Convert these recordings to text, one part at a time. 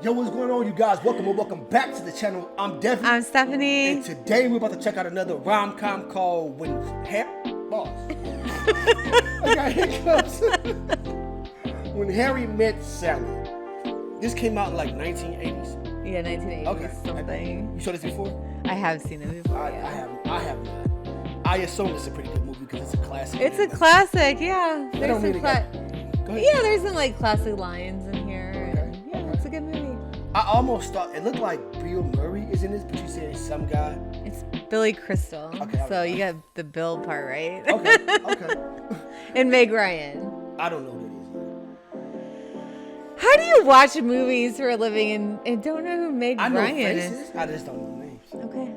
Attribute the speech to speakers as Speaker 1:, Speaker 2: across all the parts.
Speaker 1: Yo, what's going on, you guys? Welcome back to the channel. I'm Devin.
Speaker 2: I'm Stephanie.
Speaker 1: And today we're about to check out another rom-com called When I got hiccups. When Harry Met Sally. This came out in like 1980s.
Speaker 2: Yeah, 1980s.
Speaker 1: Okay.
Speaker 2: Something.
Speaker 1: You saw this before?
Speaker 2: I have seen it before.
Speaker 1: I have not. I assume it's a pretty good movie because it's a classic.
Speaker 2: It's a classic, yeah.
Speaker 1: They don't really
Speaker 2: Go ahead. Yeah, there's some like classic lines in here.
Speaker 1: Okay.
Speaker 2: And, yeah, it's a good movie.
Speaker 1: I almost thought it looked like Bill Murray is in this, but you said it's some guy.
Speaker 2: It's Billy Crystal.
Speaker 1: Okay,
Speaker 2: so you got the Bill part right.
Speaker 1: Okay.
Speaker 2: And Meg Ryan.
Speaker 1: I don't know who that is.
Speaker 2: How do you watch movies for a living and don't know who Meg
Speaker 1: I know
Speaker 2: Ryan
Speaker 1: faces.
Speaker 2: is?
Speaker 1: I just don't know names.
Speaker 2: Okay.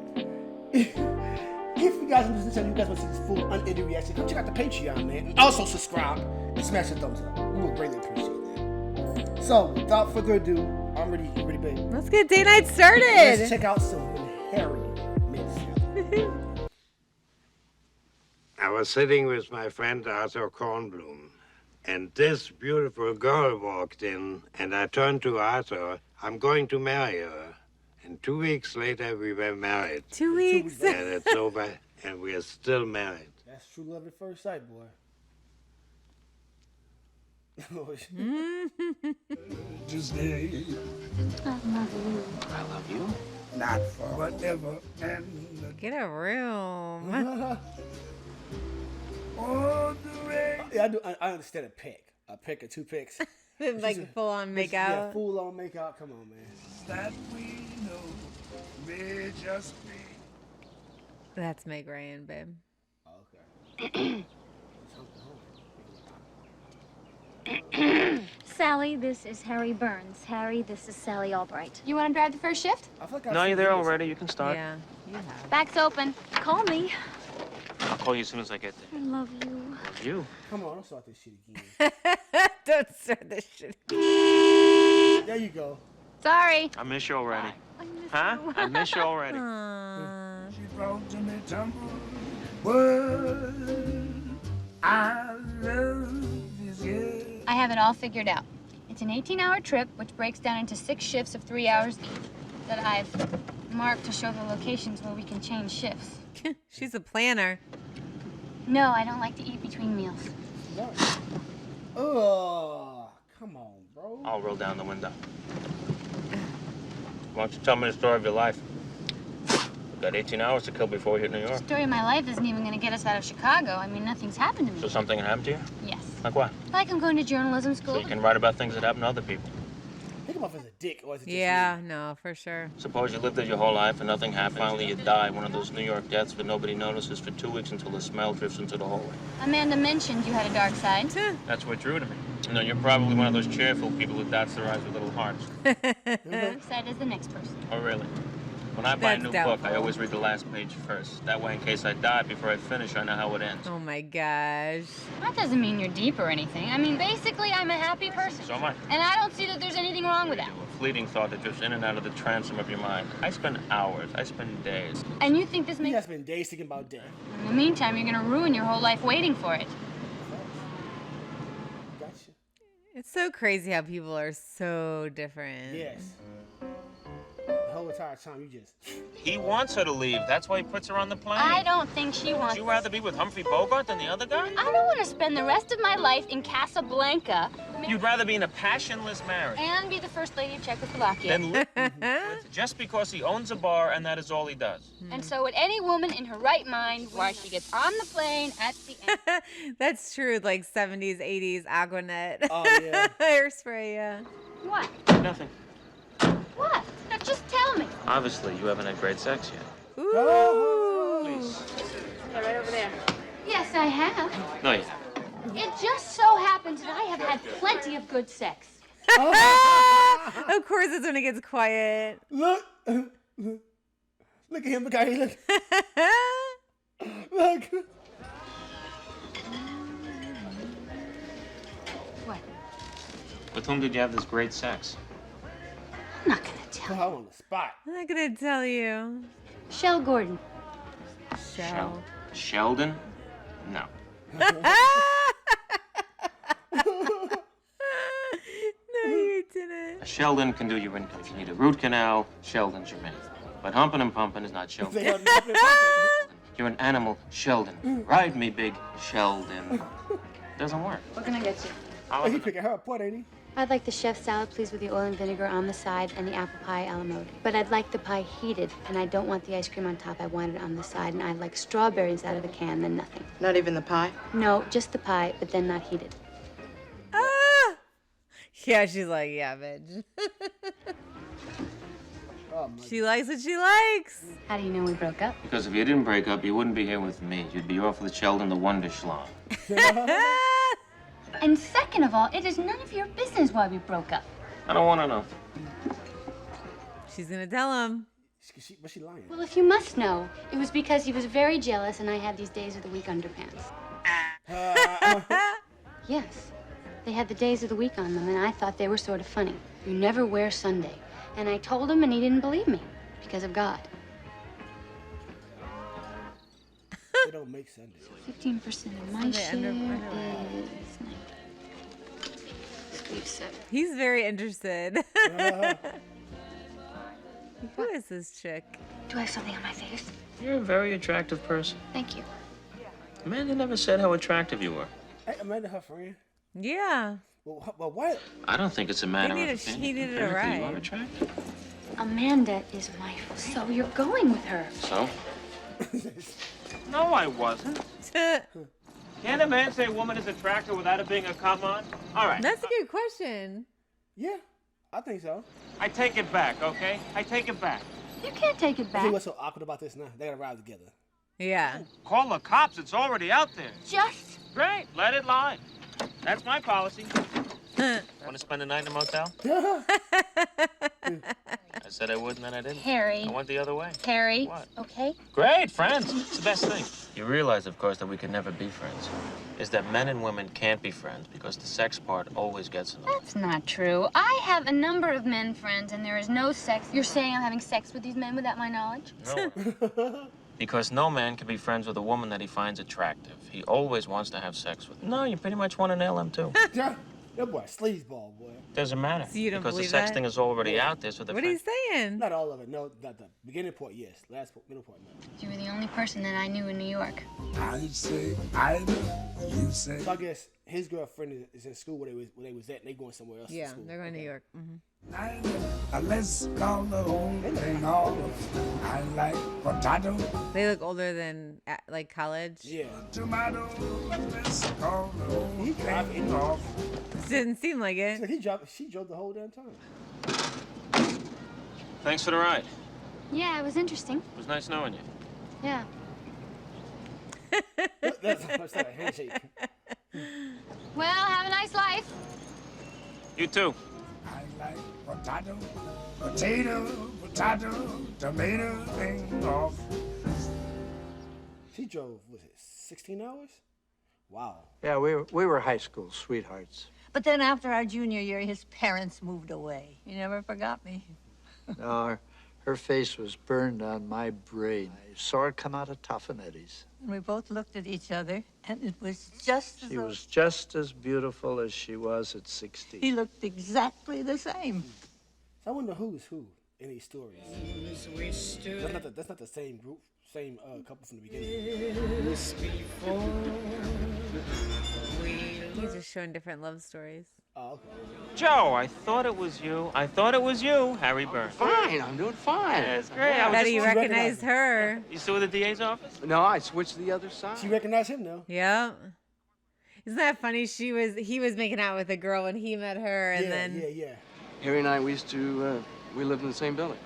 Speaker 1: If you guys listen to this channel, you guys want to see this full unedited reaction, come check out the Patreon, man. And also subscribe and smash the thumbs up. We would greatly appreciate that. So, without further ado, I'm ready, baby.
Speaker 2: Let's get date night started.
Speaker 1: Let's check out some When Harry Met Sally.
Speaker 3: I was sitting with my friend Arthur Kornblum, and this beautiful girl walked in, and I turned to Arthur, I'm going to marry her. And 2 weeks later, we were married.
Speaker 2: 2 weeks.
Speaker 3: And it's over, and we are still married.
Speaker 1: That's true love at first sight, boy.
Speaker 4: Disney.
Speaker 5: I love you.
Speaker 4: I love you. Not forever and
Speaker 2: Get a room.
Speaker 4: all the way.
Speaker 1: Yeah, I do. I understand a pick or two picks.
Speaker 2: Like full on make
Speaker 1: Yeah,
Speaker 2: out.
Speaker 1: full on make out. Come on, man.
Speaker 4: That we know may just be.
Speaker 2: That's Meg Ryan, babe.
Speaker 1: Okay.
Speaker 5: Sally, this is Harry Burns. Harry, this is Sally Albright.
Speaker 6: You want to drive the first shift?
Speaker 1: I feel like I've
Speaker 7: No,
Speaker 1: seen
Speaker 7: you're there
Speaker 1: this.
Speaker 7: already. You can start.
Speaker 2: Yeah, you have.
Speaker 6: Back's open.
Speaker 5: Call me.
Speaker 7: I'll call you as soon as I get there.
Speaker 5: I love you.
Speaker 7: Love you.
Speaker 1: Come on, don't start this shit again.
Speaker 2: Don't start this shit.
Speaker 1: There you go.
Speaker 6: Sorry.
Speaker 7: I miss you already.
Speaker 5: I miss
Speaker 7: Huh?
Speaker 5: you.
Speaker 7: I miss you already.
Speaker 2: Aww.
Speaker 4: She brought to me tumble. What I love is yeah.
Speaker 6: I have it all figured out. It's an 18-hour trip, which breaks down into 6 shifts of 3 hours each, that I've marked to show the locations where we can change shifts.
Speaker 2: She's a planner.
Speaker 6: No, I don't like to eat between meals.
Speaker 1: No. Oh, come on, bro.
Speaker 7: I'll roll down the window. Why don't you tell me the story of your life? We've got 18 hours to kill before we hit New
Speaker 6: The
Speaker 7: York.
Speaker 6: story of my life isn't even going to get us out of Chicago. I mean, nothing's happened to me.
Speaker 7: So something happened to you?
Speaker 6: Yes.
Speaker 7: Like what?
Speaker 6: Like I'm going to journalism
Speaker 7: So
Speaker 6: school.
Speaker 7: you can write about things that happen to other people.
Speaker 1: Think about if it's a dick or is it just
Speaker 2: Yeah, no, for sure.
Speaker 7: Suppose you lived there your whole life and nothing happened. Finally you die, one of those New York deaths where nobody notices for 2 weeks until the smell drifts into the hallway.
Speaker 6: Amanda mentioned you had a dark side.
Speaker 7: That's what drew to me. You know, you're probably one of those cheerful people who dots their eyes with little hearts.
Speaker 6: Dark side is the next person.
Speaker 7: Oh, really? When I buy a
Speaker 2: That's
Speaker 7: new book, I
Speaker 2: doubtful.
Speaker 7: always read the last page first. That way, in case I die before I finish, I know how it ends.
Speaker 2: Oh my gosh.
Speaker 6: That doesn't mean you're deep or anything. I mean, basically, I'm a happy person.
Speaker 7: So am I.
Speaker 6: And I don't see that there's anything wrong with that.
Speaker 7: A fleeting thought that drifts in and out of the transom of your mind. I spend hours, I spend days.
Speaker 6: And you think this
Speaker 1: You
Speaker 6: makes...
Speaker 1: guys been days thinking about death.
Speaker 6: In the meantime, you're gonna ruin your whole life waiting for it.
Speaker 1: Gotcha.
Speaker 2: It's so crazy how people are so different.
Speaker 1: Yes. The whole entire time you just.
Speaker 7: He wants her to leave. That's why he puts her on the plane.
Speaker 6: I don't think she
Speaker 7: Would
Speaker 6: wants...
Speaker 7: you rather be with Humphrey Bogart than the other guy?
Speaker 6: I don't want to spend the rest of my life in Casablanca
Speaker 7: You'd rather be in a passionless marriage
Speaker 6: and be the first lady of Czechoslovakia.
Speaker 7: than live with just because he owns a bar and that is all he does.
Speaker 6: And so would any woman in her right mind while she gets on the plane at the end.
Speaker 2: That's true, like 70s, 80s, Aquanet.
Speaker 1: Oh, yeah.
Speaker 2: Hairspray, yeah.
Speaker 6: What?
Speaker 7: Nothing.
Speaker 6: What? Now just tell me.
Speaker 7: Obviously, you haven't had great sex yet.
Speaker 2: Ooh.
Speaker 7: Please.
Speaker 6: They're right over there. Yes, I have.
Speaker 7: No, you haven't.
Speaker 6: It just so happens that I have had plenty of good sex.
Speaker 2: Of course, it's when it gets quiet.
Speaker 1: Look. Look at him. Look how he look. Look.
Speaker 6: What?
Speaker 7: With whom did you have this great sex?
Speaker 6: I'm not gonna tell.
Speaker 1: Put her on the spot.
Speaker 2: I'm not gonna tell you.
Speaker 6: Shell Gordon.
Speaker 2: Shell.
Speaker 7: Sheldon? No.
Speaker 2: No, you didn't.
Speaker 7: Sheldon can do your income. If you need a root canal, Sheldon's your man. But humping and pumping is not Sheldon.
Speaker 1: They are not perfect.
Speaker 7: You're an animal, Sheldon. Ride me, big Sheldon. Doesn't work.
Speaker 6: What can I get you?
Speaker 1: Oh, he picking her apart, ain't he?
Speaker 6: I'd like the chef salad, please, with the oil and vinegar on the side and the apple pie a la mode. But I'd like the pie heated, and I don't want the ice cream on top. I want it on the side, and I'd like strawberries out of the can, then nothing.
Speaker 8: Not even the pie?
Speaker 6: No, just the pie, but then not heated.
Speaker 2: Ah! Yeah, she's like, yeah, bitch.
Speaker 1: Oh, my
Speaker 2: She likes what she likes.
Speaker 6: How do you know we broke up?
Speaker 7: Because if you didn't break up, you wouldn't be here with me. You'd be off with Sheldon the Wonder Schlong.
Speaker 6: And second of all, it is none of your business why we broke up.
Speaker 7: I don't want to know.
Speaker 2: She's gonna tell him.
Speaker 1: But she lying.
Speaker 6: Well, if you must know, it was because he was very jealous and I had these days of the week underpants. Yes, they had the days of the week on them, and I thought they were sort of funny. You never wear Sunday. And I told him, and he didn't believe me because of God.
Speaker 1: They don't make sense.
Speaker 6: 15% of my
Speaker 2: Sunday
Speaker 6: share
Speaker 2: underwear.
Speaker 6: is 90. Sleeve set.
Speaker 2: He's very interested. Who is this chick?
Speaker 6: Do I have something on my face?
Speaker 7: You're a very attractive person.
Speaker 6: Thank you.
Speaker 7: Amanda never said how attractive you were.
Speaker 1: Hey, Amanda, her friend.
Speaker 2: Yeah.
Speaker 1: Well, what?
Speaker 7: I don't think it's a matter
Speaker 2: He needed-
Speaker 7: of opinion.
Speaker 2: he needed a
Speaker 7: Apparently,
Speaker 2: ride.
Speaker 7: You are attractive.
Speaker 6: Amanda is my. So you're going with her?
Speaker 7: So? No, I wasn't. Can a man say a woman is attractive without it being a come on? All right.
Speaker 2: That's a good question.
Speaker 1: Yeah, I think so.
Speaker 7: I take it back, okay? I take it back.
Speaker 6: You can't take it
Speaker 1: I
Speaker 6: back.
Speaker 1: think what's so awkward about this now? They gotta ride together.
Speaker 2: Yeah.
Speaker 7: Call the cops. It's already out there.
Speaker 6: Just.
Speaker 7: Great. Let it lie. That's my policy. Want to spend the night in a motel? I said I would, and then I didn't.
Speaker 6: Harry.
Speaker 7: I went the other way.
Speaker 6: Harry.
Speaker 7: What?
Speaker 6: Okay.
Speaker 7: Great, friends. It's the best thing. You realize, of course, that we can never be friends. Is that men and women can't be friends because the sex part always gets in the way.
Speaker 6: That's not true. I have a number of men friends, and there is no sex. You're saying I'm having sex with these men without my knowledge?
Speaker 7: No. Because no man can be friends with a woman that he finds attractive. He always wants to have sex with her. No, you pretty much want to nail him, too.
Speaker 1: Yeah, that boy, sleazeball, boy.
Speaker 7: Doesn't matter.
Speaker 2: So you don't
Speaker 7: because the
Speaker 2: believe
Speaker 7: sex
Speaker 2: that?
Speaker 7: thing is already out there, so the
Speaker 2: What are you saying?
Speaker 1: Not all of it. No, not the beginning part. Yes, last part, middle part. No.
Speaker 6: You were the only person that I knew in New York.
Speaker 4: I say either, you say.
Speaker 1: So I guess his girlfriend is in school where they was at, and they going somewhere else.
Speaker 2: Yeah,
Speaker 1: to school.
Speaker 2: they're going to New York. Mm-hmm.
Speaker 4: Let's call the whole thing off. I like potato,
Speaker 2: They look older than like college.
Speaker 1: Yeah.
Speaker 4: tomato. Let's call the whole
Speaker 1: He drive
Speaker 4: thing
Speaker 1: anyway.
Speaker 4: off.
Speaker 2: Didn't seem like
Speaker 1: So
Speaker 2: it.
Speaker 1: she drove the whole damn time.
Speaker 7: Thanks for the ride.
Speaker 6: Yeah, it was interesting.
Speaker 7: It was nice knowing you.
Speaker 6: Yeah.
Speaker 1: That's like a handshake.
Speaker 6: Well, have a nice life.
Speaker 7: You too.
Speaker 4: I like potato, potato, tomato thing off.
Speaker 1: She drove, was it 16 hours? Wow.
Speaker 9: Yeah, we were high school sweethearts.
Speaker 8: But then after our junior year, his parents moved away. He never forgot me.
Speaker 9: No, her face was burned on my brain. I saw her come out of Toffanetti's.
Speaker 8: And we both looked at each other, and it was just as
Speaker 9: She
Speaker 8: though
Speaker 9: was just as beautiful as she was at 16.
Speaker 8: he looked exactly the same.
Speaker 1: So I wonder who's who in these stories. That's not the same group, same couple from the beginning.
Speaker 2: He's just showing different love stories.
Speaker 1: Oh, okay.
Speaker 7: Joe, I thought it was you. I thought it was you, Harry Burns.
Speaker 10: Fine, I'm doing fine.
Speaker 7: That's great. I was
Speaker 2: Bet
Speaker 7: just
Speaker 2: he
Speaker 1: recognized
Speaker 2: recognized her.
Speaker 7: You still with the DA's office?
Speaker 10: No, I switched to the other side.
Speaker 1: She recognized him though.
Speaker 2: Yeah. Isn't that funny? He was making out with a girl when he met her, and
Speaker 1: yeah,
Speaker 2: then
Speaker 1: yeah.
Speaker 10: Harry and I, we used to, we lived in the same building.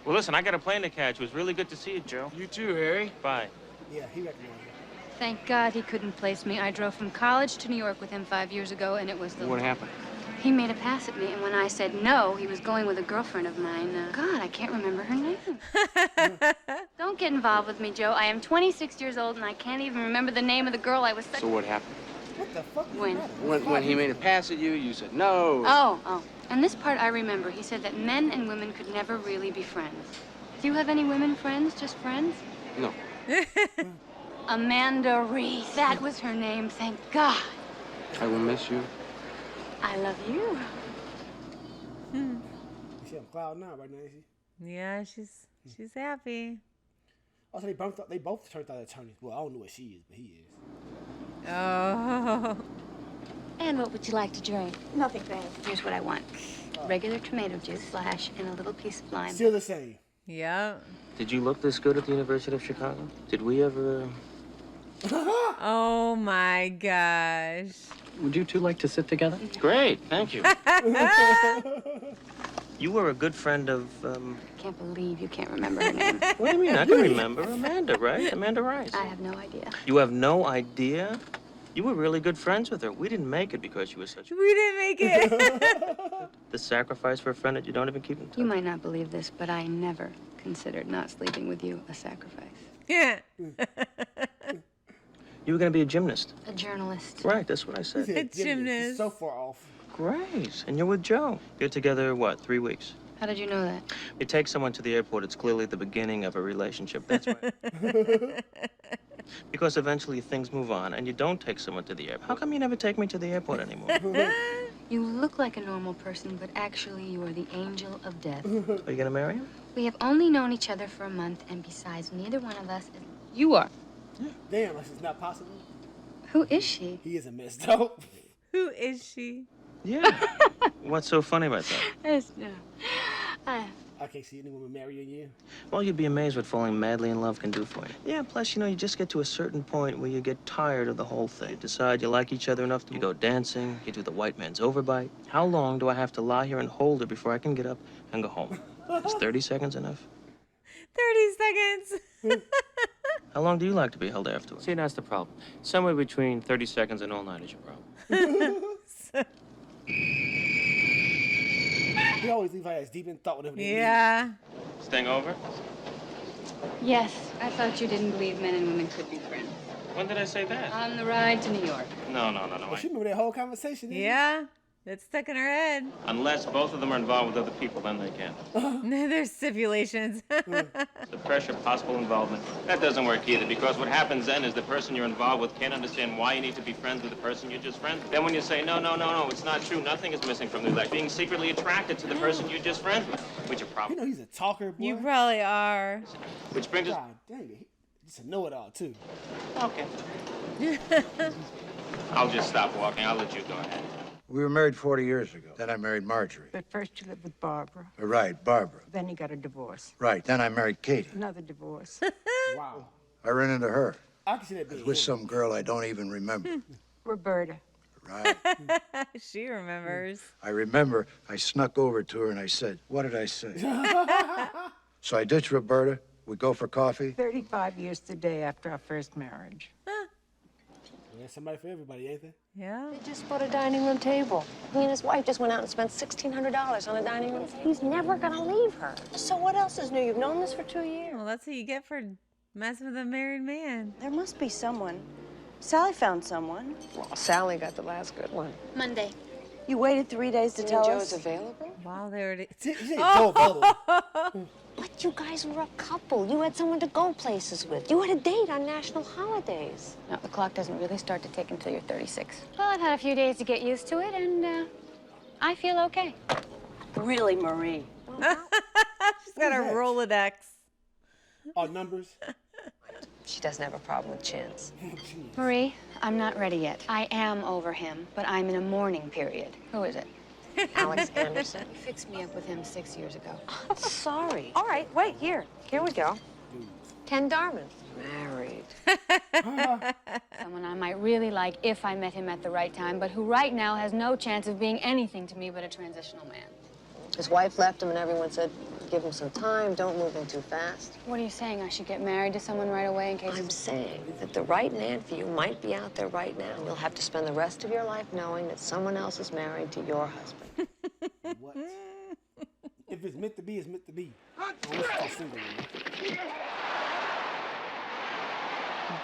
Speaker 7: Well, listen, I got a plane to catch. It was really good to see you, Joe.
Speaker 10: You too, Harry.
Speaker 7: Bye.
Speaker 1: Yeah, he recognized her.
Speaker 6: Thank God he couldn't place me. I drove from college to New York with him 5 years ago, and it was the...
Speaker 10: What happened?
Speaker 6: He made a pass at me, and when I said no, he was going with a girlfriend of mine. God, I can't remember her name. Don't get involved with me, Joe. I am 26 years old, and I can't even remember the name of the girl I was...
Speaker 10: So what happened?
Speaker 1: What the fuck?
Speaker 6: When?
Speaker 10: When he made a pass at you, you said no.
Speaker 6: Oh. And this part I remember. He said that men and women could never really be friends. Do you have any women friends? Just friends?
Speaker 10: No.
Speaker 6: Amanda Reese. That was her name, thank God.
Speaker 10: I will miss you.
Speaker 6: I love you.
Speaker 1: She on cloud nine right now, ain't she?
Speaker 2: Yeah, she's happy.
Speaker 1: Also, they both turned out attorneys. Well, I don't know what she is, but he is.
Speaker 2: Oh.
Speaker 6: And what would you like to drink?
Speaker 5: Nothing, thanks.
Speaker 6: Here's what I want. Regular tomato juice, splash, and a little piece of lime.
Speaker 1: Still the same.
Speaker 2: Yeah.
Speaker 7: Did you look this good at the University of Chicago? Did we ever...
Speaker 2: Oh my gosh.
Speaker 10: Would you two like to sit together?
Speaker 7: Great, thank you. You were a good friend of,
Speaker 6: Can't believe you can't remember her name.
Speaker 7: What do you mean? I can remember. Amanda, right? Amanda Rice.
Speaker 6: I have no idea.
Speaker 7: You have no idea? You were really good friends with her. We didn't make it because she was such...
Speaker 2: We didn't make it.
Speaker 7: The sacrifice for a friend that you don't even keep in touch.
Speaker 6: You might not believe this, but I never considered not sleeping with you a sacrifice.
Speaker 2: Yeah.
Speaker 7: You were going to be a gymnast.
Speaker 6: A journalist.
Speaker 7: Right, that's what I said.
Speaker 2: A gymnast.
Speaker 1: So far off.
Speaker 7: Great. And you're with Joe. You're together, what, 3 weeks?
Speaker 6: How did you know that?
Speaker 7: You take someone to the airport, it's clearly the beginning of a relationship. That's why. Because eventually things move on, and you don't take someone to the airport. How come you never take me to the airport anymore?
Speaker 6: You look like a normal person, but actually you are the angel of death.
Speaker 7: Are you going to marry him?
Speaker 6: We have only known each other for a month, and besides, neither one of us is... You are.
Speaker 1: Damn, this is not possible.
Speaker 6: Who is she?
Speaker 1: He is a mess, though.
Speaker 2: Who is she?
Speaker 7: Yeah. What's so funny about that?
Speaker 1: I can't see any woman marrying you.
Speaker 7: Well, you'd be amazed what falling madly in love can do for you. Yeah, plus, you just get to a certain point where you get tired of the whole thing. You decide you like each other enough to go dancing, you do the white man's overbite. How long do I have to lie here and hold her before I can get up and go home? Is 30 seconds enough?
Speaker 2: 30 seconds.
Speaker 7: How long do you like to be held afterwards? See, that's the problem. Somewhere between 30 seconds and all night is your problem.
Speaker 1: He always leave her ass deep in thought whenever they
Speaker 2: Yeah.
Speaker 7: Staying over?
Speaker 6: Yes, I thought you didn't believe men and women could be friends.
Speaker 7: When did I say that?
Speaker 6: On the ride to New York.
Speaker 7: No.
Speaker 1: Well, she remember that whole conversation, didn't
Speaker 2: Yeah. It's stuck in her head.
Speaker 7: Unless both of them are involved with other people, then they can.
Speaker 2: There's stipulations.
Speaker 7: The pressure of possible involvement. That doesn't work either, because what happens then is the person you're involved with can't understand why you need to be friends with the person you're just friends with. Then when you say, no, it's not true, nothing is missing from the life. Being secretly attracted to the person you're just friends with, which you probably...
Speaker 1: You know he's a talker, boy.
Speaker 2: You probably are.
Speaker 7: Which brings us...
Speaker 1: God dang it. He's a know-it-all, too.
Speaker 7: Okay. I'll just stop walking. I'll let you go ahead.
Speaker 11: We were married 40 years ago. Then I married Marjorie.
Speaker 8: But first you lived with Barbara.
Speaker 11: Right, Barbara.
Speaker 8: Then you got a divorce.
Speaker 11: Right, then I married Katie.
Speaker 8: Another divorce.
Speaker 1: Wow.
Speaker 11: I ran into her.
Speaker 1: I can see that
Speaker 11: I was
Speaker 1: being
Speaker 11: with
Speaker 1: him.
Speaker 11: some girl I don't even remember.
Speaker 8: Roberta.
Speaker 11: Right.
Speaker 2: She remembers.
Speaker 11: I remember I snuck over to her and I said, what did I say? So I ditched Roberta. We go for coffee.
Speaker 8: 35 years today after our first marriage.
Speaker 1: There's somebody for everybody, ain't there?
Speaker 2: Yeah.
Speaker 12: They just bought a dining room table. He and his wife just went out and spent $1,600 on a dining room table. He's never gonna leave her. So what else is new? You've known this for 2 years.
Speaker 2: Well, that's what you get for messing with a married man.
Speaker 12: There must be someone. Sally found someone. Well, Sally got the last good one.
Speaker 6: Monday.
Speaker 12: You waited 3 days to tell us?
Speaker 8: Joe's available?
Speaker 2: Wow, there it is.
Speaker 1: He ain't available.
Speaker 12: But you guys were a couple. You had someone to go places with. You had a date on national holidays.
Speaker 6: No, the clock doesn't really start to tick until you're 36. Well, I've had a few days to get used to it, and I feel okay.
Speaker 12: Really, Marie?
Speaker 2: She's got a Rolodex.
Speaker 1: All numbers.
Speaker 12: She doesn't have a problem with chins.
Speaker 6: Marie, I'm not ready yet. I am over him, but I'm in a mourning period. Who is it?
Speaker 12: Alex Anderson.
Speaker 6: You fixed me up with him 6 years ago.
Speaker 12: I'm sorry. All right, wait, here. Here we go. Ken Darman. Married.
Speaker 6: Someone I might really like if I met him at the right time, but who right now has no chance of being anything to me but a transitional man.
Speaker 12: His wife left him and everyone said, give him some time, don't move in too fast.
Speaker 6: What are you saying? I should get married to someone right away in case...
Speaker 12: I'm saying that the right man for you might be out there right now. You'll have to spend the rest of your life knowing that someone else is married to your husband.
Speaker 1: What? If it's meant to be, it's meant to be. Oh, it's single, man.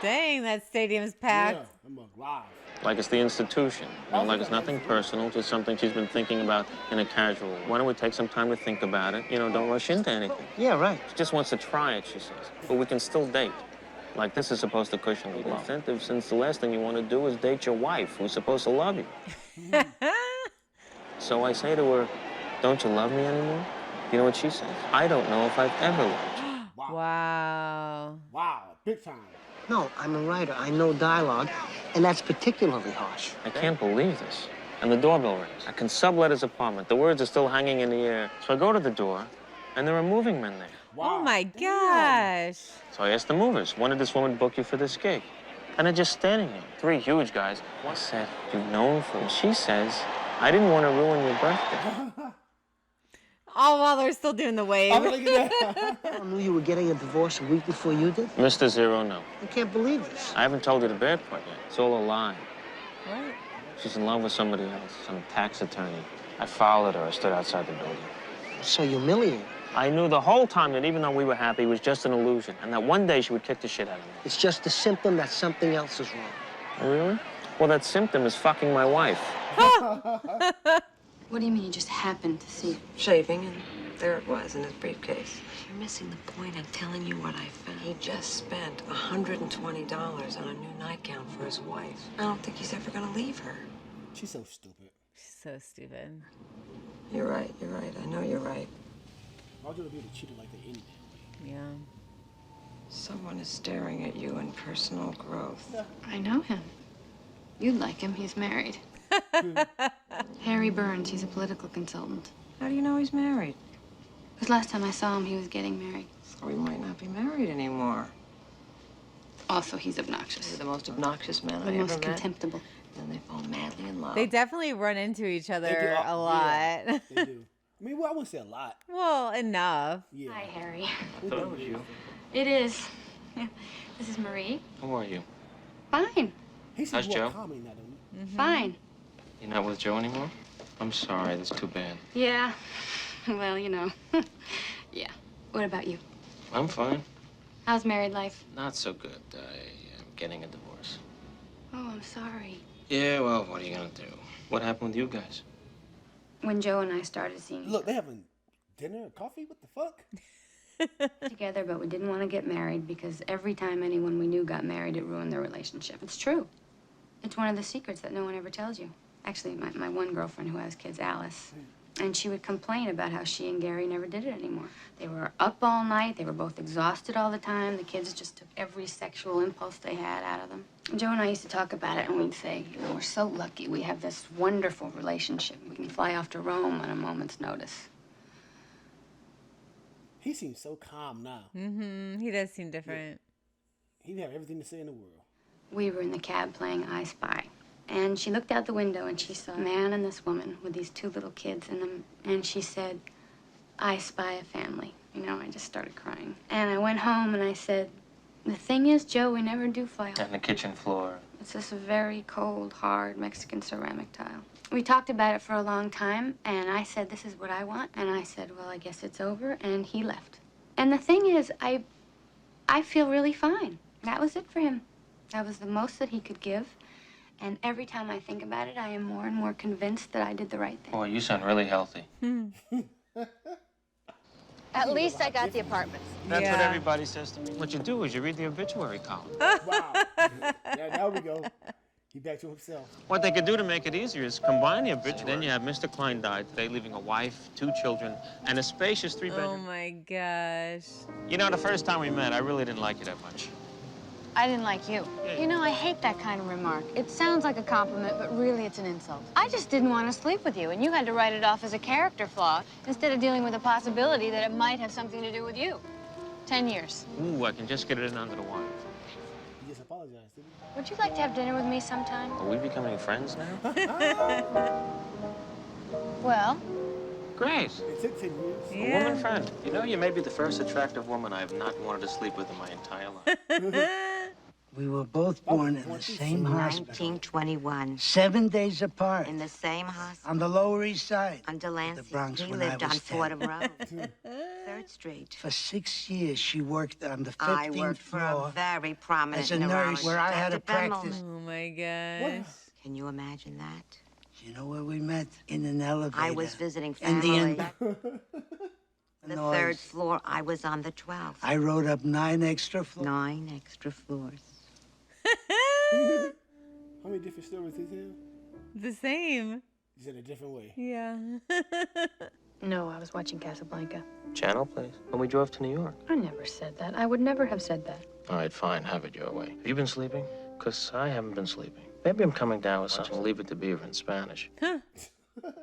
Speaker 2: Dang, that stadium's packed.
Speaker 1: Yeah, I'm alive.
Speaker 7: Like it's the institution. Like it's nothing personal, just something she's been thinking about in a casual way. Why don't we take some time to think about it? Don't rush into anything. Yeah, right. She just wants to try it, she says. But we can still date. Like, this is supposed to cushion the love. Incentive, since the last thing you want to do is date your wife, who's supposed to love you. So I say to her, don't you love me anymore? You know what she says? I don't know if I've ever loved you.
Speaker 2: Wow.
Speaker 1: Wow, big time.
Speaker 13: No, I'm a writer. I know dialogue, and that's particularly harsh.
Speaker 7: I can't believe this. And the doorbell rings. I can sublet his apartment. The words are still hanging in the air. So I go to the door, and there are moving men there.
Speaker 2: Wow. Oh my gosh.
Speaker 7: So I asked the movers, when did this woman book you for this gig? And they're just standing there, 3 huge guys. One said, you've known for, and she says, I didn't want to ruin your birthday.
Speaker 2: Oh, while they're still doing the wave.
Speaker 13: I knew you were getting a divorce a week before you did.
Speaker 7: Mr. Zero, no.
Speaker 13: I can't believe this.
Speaker 7: I haven't told you the bad part yet. It's all a lie.
Speaker 2: What?
Speaker 7: She's in love with somebody else, some tax attorney. I followed her. I stood outside the building.
Speaker 13: So humiliating.
Speaker 7: I knew the whole time that even though we were happy, it was just an illusion, and that one day she would kick the shit out of me.
Speaker 13: It's just a symptom that something else is wrong.
Speaker 7: Oh, really? Well, that symptom is fucking my wife.
Speaker 6: What do you mean you just happened to see it?
Speaker 14: Shaving, and there it was in his briefcase.
Speaker 12: You're missing the point. I'm telling you what I found.
Speaker 14: He just spent $120 on a new nightgown for his wife. I don't think he's ever gonna leave her.
Speaker 1: She's so stupid.
Speaker 2: She's so stupid.
Speaker 14: You're right, you're right. I know you're right.
Speaker 1: Why would you be able to cheat like that anyway?
Speaker 2: Yeah.
Speaker 14: Someone is staring at you in personal growth.
Speaker 6: I know him. You'd like him. He's married. Harry Burns. He's a political consultant.
Speaker 14: How do you know he's married?
Speaker 6: Because last time I saw him, he was getting married.
Speaker 14: So he might not be married anymore.
Speaker 6: Also, he's obnoxious.
Speaker 14: He's the most obnoxious man
Speaker 6: The
Speaker 14: I ever
Speaker 6: most
Speaker 14: met.
Speaker 6: contemptible.
Speaker 14: Then they fall madly in love.
Speaker 2: They definitely run into each other
Speaker 1: They do,
Speaker 2: a lot.
Speaker 1: Yeah, they do. I mean, well, I wouldn't say a lot.
Speaker 2: Well, enough.
Speaker 1: Yeah.
Speaker 6: Hi, Harry.
Speaker 7: I thought it was you.
Speaker 6: It is. Yeah. This is Marie.
Speaker 7: How are you?
Speaker 6: Fine.
Speaker 1: He seems
Speaker 7: How's
Speaker 1: more
Speaker 7: Joe?
Speaker 1: calming now, don't he?
Speaker 6: Fine.
Speaker 7: You're not with Joe anymore? I'm sorry, that's too bad.
Speaker 6: Yeah. Well, you know. Yeah. What about you?
Speaker 7: I'm fine.
Speaker 6: How's married life?
Speaker 7: Not so good. I am getting a divorce.
Speaker 6: Oh, I'm sorry.
Speaker 7: Yeah, well, what are you gonna do? What happened with you guys?
Speaker 6: When Joe and I started seeing
Speaker 1: Look, they having dinner or coffee? What the fuck?
Speaker 6: together, but we didn't want to get married because every time anyone we knew got married, it ruined their relationship. It's true. It's one of the secrets that no one ever tells you. Actually, my one girlfriend who has kids, Alice, and she would complain about how she and Gary never did it anymore. They were up all night. They were both exhausted all the time. The kids just took every sexual impulse they had out of them. Joe and I used to talk about it, and we'd say, you know, we're so lucky. We have this wonderful relationship. We can fly off to Rome on a moment's notice.
Speaker 1: He seems so calm now.
Speaker 2: Mm-hmm. He does seem different.
Speaker 1: He'd have everything to say in the world.
Speaker 6: We were in the cab playing I Spy. And she looked out the window and she saw a man and this woman with these 2 little kids in them. And she said, I spy a family. You know, I just started crying. And I went home and I said, the thing is, Joe, we never do fly off.
Speaker 7: And the kitchen floor.
Speaker 6: It's just a very cold, hard Mexican ceramic tile. We talked about it for a long time, and I said, this is what I want. And I said, well, I guess it's over, and he left. And the thing is, I feel really fine. That was it for him. That was the most that he could give. And every time I think about it, I am more and more convinced that I did the right thing.
Speaker 7: Boy, you sound really healthy.
Speaker 12: At least I got the apartment.
Speaker 7: That's what everybody says to me. What you do is you read the obituary column.
Speaker 1: Wow. Yeah, now we go. He back to himself.
Speaker 7: What they could do to make it easier is combine the obituary. Then you have Mr. Klein died today, leaving a wife, 2 children, and a spacious 3-bedroom.
Speaker 2: Oh my gosh.
Speaker 7: You know, the first time we met, I really didn't like you that much.
Speaker 6: I didn't like you. You know, I hate that kind of remark. It sounds like a compliment, but really it's an insult. I just didn't want to sleep with you, and you had to write it off as a character flaw instead of dealing with the possibility that it might have something to do with you. 10 years.
Speaker 7: Ooh, I can just get it in under the wire.
Speaker 1: He just apologized, didn't he?
Speaker 6: Would you like to have dinner with me sometime?
Speaker 7: Are we becoming friends now?
Speaker 6: Well,
Speaker 7: Great.
Speaker 1: It took 10 years.
Speaker 7: A woman friend. You know, you may be the first attractive woman I have not wanted to sleep with in my entire life.
Speaker 15: We were both born in the same hospital.
Speaker 16: 1921.
Speaker 15: 7 days apart.
Speaker 16: In the same hospital.
Speaker 15: On the Lower East Side.
Speaker 16: On Delancey.
Speaker 15: The Bronx
Speaker 16: He
Speaker 15: when I
Speaker 16: lived on
Speaker 15: was 10.
Speaker 16: Fordham Road. 3rd Street.
Speaker 15: For 6 years, she worked on the 15th
Speaker 16: I worked for
Speaker 15: floor
Speaker 16: a very prominent
Speaker 15: as a nurse
Speaker 16: neurologist.
Speaker 15: where I had to
Speaker 16: Dr. Bemmel.
Speaker 15: practice.
Speaker 2: Oh my gosh.
Speaker 16: Can you imagine that?
Speaker 15: You know where we met? In an elevator.
Speaker 16: I was visiting
Speaker 15: And
Speaker 16: family.
Speaker 15: the
Speaker 16: The
Speaker 15: noise.
Speaker 16: 3rd floor, I was on the 12th.
Speaker 15: I rode up 9 extra floors.
Speaker 16: 9 extra floors.
Speaker 1: How many different stories did he tell?
Speaker 2: The same.
Speaker 1: He said a different way.
Speaker 2: Yeah.
Speaker 6: No, I was watching Casablanca.
Speaker 7: Channel, please. When we drove to New York.
Speaker 6: I never said that. I would never have said that.
Speaker 7: All right, fine. Have it your way. Have you been sleeping? Because I haven't been sleeping. Maybe I'm coming down with something. Leave it to Beaver in Spanish.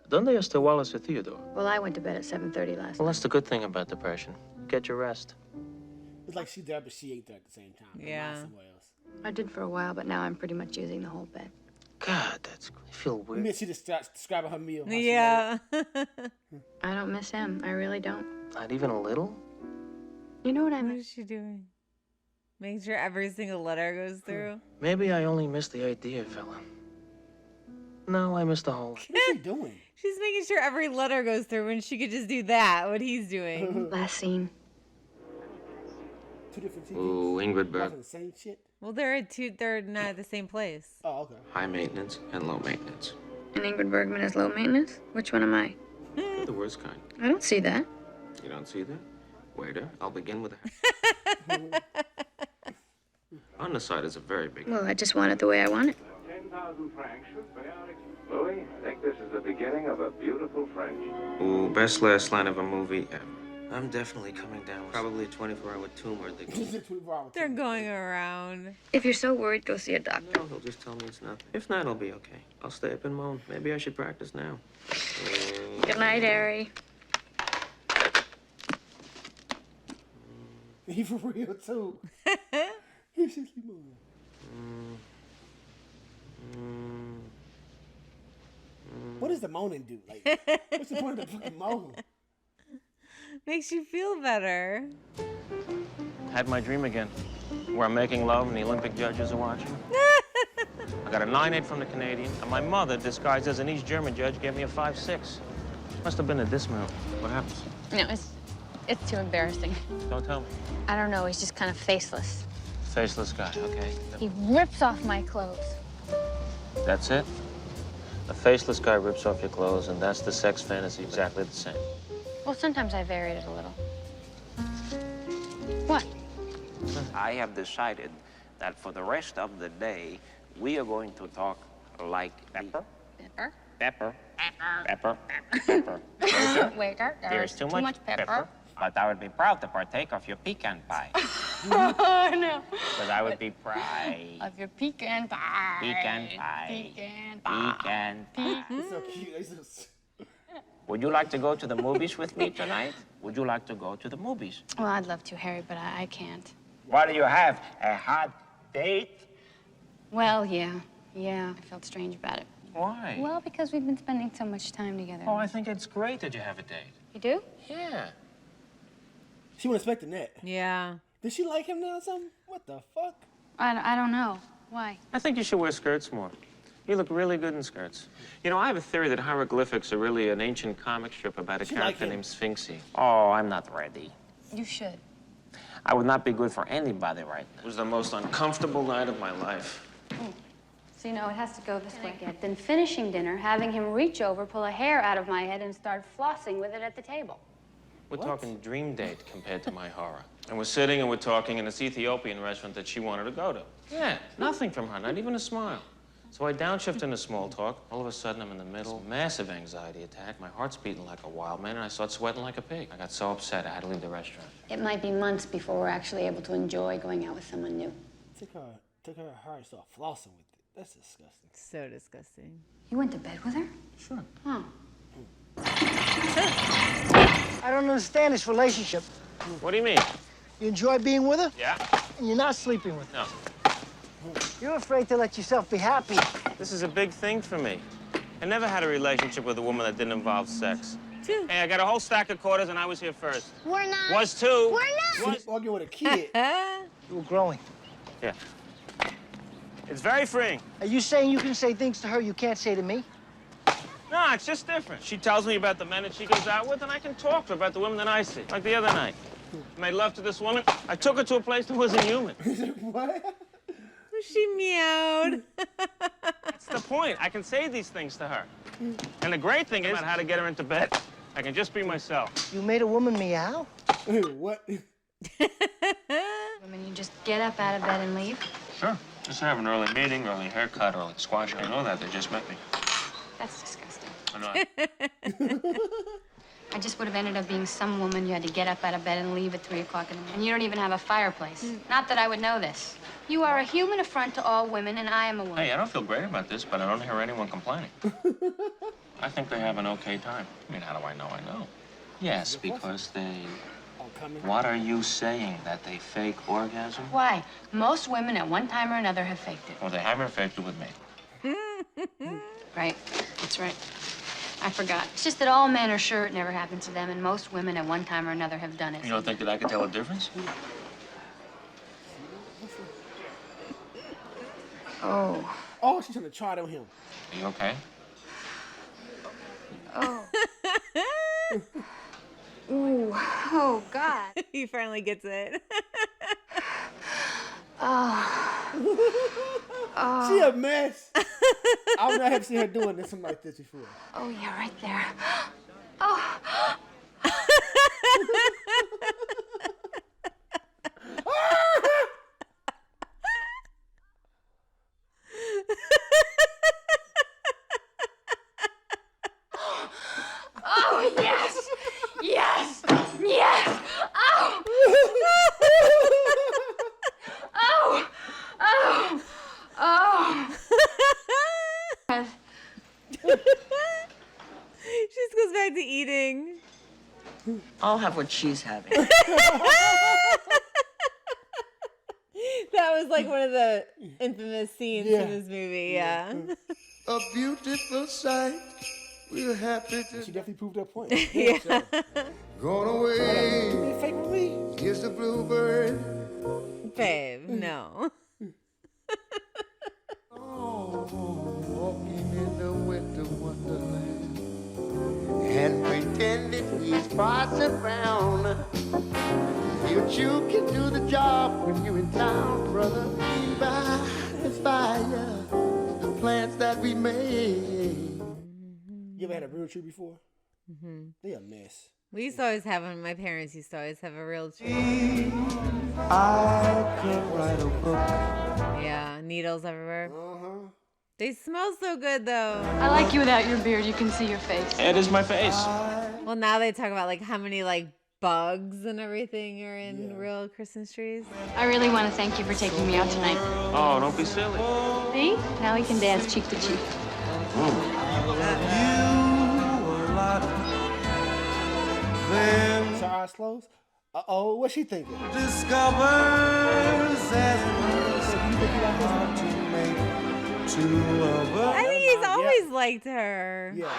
Speaker 7: ¿Dónde está Wallace y Theodore?
Speaker 6: Well, I went to bed at 7:30 last
Speaker 7: Well,
Speaker 6: night.
Speaker 7: that's the good thing about depression. Get your rest.
Speaker 1: It's like she's there, but she ain't there at the same time.
Speaker 2: Yeah.
Speaker 1: Somewhere else.
Speaker 6: I did for a while, but now I'm pretty much using the whole bed.
Speaker 7: God, I feel
Speaker 1: You
Speaker 7: weird.
Speaker 1: miss she describing her meal. how she
Speaker 2: Yeah.
Speaker 6: I don't miss him. I really don't.
Speaker 7: Not even a little?
Speaker 6: You know what I
Speaker 2: What
Speaker 6: mean?
Speaker 2: is she doing? Making sure every single letter goes through.
Speaker 7: Maybe I only miss the idea, fella. No, I miss the whole.
Speaker 1: What is she doing?
Speaker 2: She's making sure every letter goes through when she could just do that, what he's doing.
Speaker 6: Last scene.
Speaker 1: Two different TVs.
Speaker 7: Ooh, Ingrid Berg.
Speaker 1: Watching the same shit.
Speaker 2: Well, they're not at the same place.
Speaker 1: Oh, okay.
Speaker 7: High maintenance and low maintenance.
Speaker 6: And Ingrid Bergman is low maintenance? Which one am I?
Speaker 7: You're the worst kind.
Speaker 6: I don't see that.
Speaker 7: You don't see that? Waiter, I'll begin with On the side is a very big.
Speaker 6: Well, I just want it the way I want it.
Speaker 17: 10,000 francs should pay out. Louis, I think this is the beginning of a beautiful friendship.
Speaker 7: Ooh, best last line of a movie ever. I'm definitely coming down with probably a 24-hour tumor.
Speaker 2: They're going around.
Speaker 6: If you're so worried, go see a doctor.
Speaker 7: No, he'll just tell me it's nothing. If not, I'll be okay. I'll stay up and moan. Maybe I should practice now.
Speaker 6: Good night, Harry.
Speaker 1: He for real too. He's just moving. What does the moaning do? Like, what's the point of the fucking moan?
Speaker 2: Makes you feel better.
Speaker 7: Had my dream again, where I'm making love and the Olympic judges are watching. I got a 9-8 from the Canadian, and my mother, disguised as an East German judge, gave me a 5-6. Must have been a dismount. What happens?
Speaker 6: No, it's too embarrassing.
Speaker 7: Don't tell me.
Speaker 6: I don't know. He's just kind of faceless.
Speaker 7: Faceless guy, okay.
Speaker 6: He rips off my clothes.
Speaker 7: That's it? A faceless guy rips off your clothes, and that's the sex fantasy exactly the same.
Speaker 6: Well, sometimes I varied it a little. What?
Speaker 18: I have decided that for the rest of the day, we are going to talk like pepper.
Speaker 6: Pepper?
Speaker 18: Pepper. Pepper. Pepper.
Speaker 6: Waiter,
Speaker 18: There's too much pepper. But I would be proud to partake of your pecan pie.
Speaker 6: Oh, no.
Speaker 18: Because I would be proud.
Speaker 6: Of your pecan pie.
Speaker 18: Pecan pie.
Speaker 6: Pecan pie.
Speaker 18: Pecan pie.
Speaker 1: He's so cute. He's so...
Speaker 18: Would you like to go to the movies with me tonight? Would you like to go to the movies?
Speaker 6: Well, I'd love to, Harry, but I can't.
Speaker 18: What do you have? A hot date?
Speaker 6: Well, yeah. Yeah, I felt strange about it.
Speaker 7: Why?
Speaker 6: Well, because we've been spending so much time together.
Speaker 7: Oh, I think it's great that you have a date.
Speaker 6: You do?
Speaker 7: Yeah.
Speaker 1: She wasn't expecting that.
Speaker 2: Yeah.
Speaker 1: Did she like him now or something? What the fuck?
Speaker 6: I don't know. Why?
Speaker 7: I think you should wear skirts more. You look really good in skirts. You know, I have a theory that hieroglyphics are really an ancient comic strip about a character named Sphinxy.
Speaker 18: Oh, I'm not ready.
Speaker 6: You should.
Speaker 18: I would not be good for anybody right now.
Speaker 7: It was the most uncomfortable night of my life.
Speaker 6: So, you know, it has to go this way. Then finishing dinner, having him reach over, pull a hair out of my head, and start flossing with it at the table.
Speaker 7: We're talking dream date compared to my horror. And we're sitting and we're talking in this Ethiopian restaurant that she wanted to go to. Yeah, nothing from her, not even a smile. So I downshift into small talk. All of a sudden, I'm in the middle. Massive anxiety attack. My heart's beating like a wild man, and I start sweating like a pig. I got so upset, I had to leave the restaurant.
Speaker 6: It might be months before we're actually able to enjoy going out with someone new.
Speaker 1: Took her hair and started flossing with it. That's disgusting.
Speaker 2: So disgusting.
Speaker 6: You went to bed with her?
Speaker 7: Sure.
Speaker 6: Oh.
Speaker 13: I don't understand this relationship.
Speaker 7: What do you mean?
Speaker 13: You enjoy being with her,
Speaker 7: Yeah?
Speaker 13: and you're not sleeping with her.
Speaker 7: No.
Speaker 13: You're afraid to let yourself be happy.
Speaker 7: This is a big thing for me. I never had a relationship with a woman that didn't involve sex. Hey, I got a whole stack of quarters, and I was here first.
Speaker 12: We're not.
Speaker 7: Was too.
Speaker 12: We're not.
Speaker 1: She's arguing with a kid.
Speaker 13: You were growing.
Speaker 7: Yeah. It's very freeing.
Speaker 13: Are you saying you can say things to her you can't say to me?
Speaker 7: No, it's just different. She tells me about the men that she goes out with, and I can talk to her about the women that I see. Like the other night. I made love to this woman. I took her to a place that wasn't human.
Speaker 1: What?
Speaker 2: She meowed.
Speaker 7: That's the point. I can say these things to her. And the great thing is about how to get her into bed. I can just be myself.
Speaker 13: You made a woman meow?
Speaker 1: What?
Speaker 6: I mean, you just get up out of bed and leave?
Speaker 7: Sure. Just have an early meeting, early haircut, early squash. I know that. They just met me.
Speaker 6: That's disgusting.
Speaker 7: I know.
Speaker 6: I just would have ended up being some woman you had to get up out of bed and leave at 3 o'clock in the morning. And you don't even have a fireplace. Not that I would know this. You are a human affront to all women, and I am a woman.
Speaker 7: Hey, I don't feel great about this, but I don't hear anyone complaining. I think they have an okay time. I mean, how do I know? I know. Yes, because they... What are you saying? That they fake orgasm?
Speaker 6: Why? Most women at one time or another have faked it.
Speaker 7: Well, they haven't faked it with me.
Speaker 6: Right. That's right. I forgot. It's just that all men are sure it never happened to them, and most women at one time or another have done it.
Speaker 7: You don't think that I could tell a difference?
Speaker 6: Oh.
Speaker 1: Oh, she's trying to try it on him.
Speaker 7: Are you okay?
Speaker 6: Oh. Ooh. Oh, God.
Speaker 2: He finally gets it.
Speaker 6: Oh.
Speaker 1: She a mess. I've never seen her doing this, something like this before.
Speaker 6: Oh, yeah, right there. Oh. Oh, yes! Yes! Yes! Oh! Oh! Oh! Oh!
Speaker 2: She just goes back to eating.
Speaker 8: I'll have what she's having.
Speaker 2: That was like one of the infamous scenes in this movie, yeah.
Speaker 19: A beautiful sight. We're happy to.
Speaker 1: She definitely proved her point.
Speaker 2: Yeah.
Speaker 19: Gone away.
Speaker 1: Fake with me?
Speaker 19: Here's a bluebird.
Speaker 2: Babe, no.
Speaker 19: Walking in the winter wonderland and pretending he's passing around. You two can do the job when you're in town, brother. By the fire, the plans that we made.
Speaker 1: You ever had a real tree before?
Speaker 2: Mm-hmm.
Speaker 1: They a mess.
Speaker 2: We used to always have one. My parents used to always have a real tree.
Speaker 19: I could write a book.
Speaker 2: Yeah, needles everywhere. They smell so good, though.
Speaker 6: I like you without your beard. You can see your face.
Speaker 7: It is my face.
Speaker 2: Well, now they talk about like how many like bugs and everything are in real Christmas trees.
Speaker 6: I really want to thank you for taking me out tonight.
Speaker 7: Oh, don't be silly.
Speaker 6: See? Now we can dance cheek to cheek.
Speaker 1: So eyes closed. Uh-oh, what's she thinking?
Speaker 19: Discovers that
Speaker 2: I think he's always liked her.
Speaker 1: Yeah.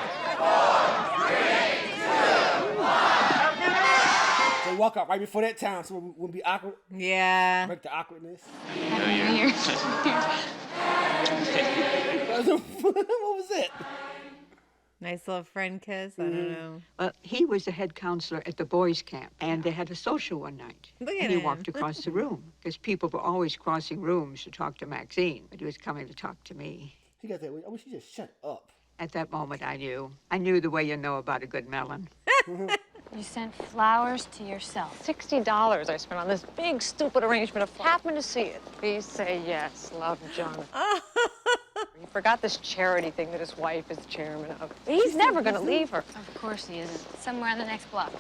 Speaker 1: They walk out right before that time, so it wouldn't be awkward.
Speaker 2: Yeah.
Speaker 1: Break the awkwardness.
Speaker 6: New
Speaker 1: What was it?
Speaker 2: Nice little friend kiss. I don't know.
Speaker 20: Well, he was the head counselor at the boys' camp, and they had a social one night.
Speaker 2: Look at
Speaker 20: and he
Speaker 2: him.
Speaker 20: walked across the room, because people were always crossing rooms to talk to Maxine, but he was coming to talk to me.
Speaker 1: He got that. I wish he just shut up.
Speaker 20: At that moment, I knew the way you know about a good melon.
Speaker 6: You sent flowers to yourself.
Speaker 14: $60 I spent on this big, stupid arrangement of flowers. Happen to see it. Please say yes, love, Jonathan. You forgot this charity thing that his wife is chairman of. He's never going to leave her.
Speaker 6: Of course he isn't. Somewhere on the next block.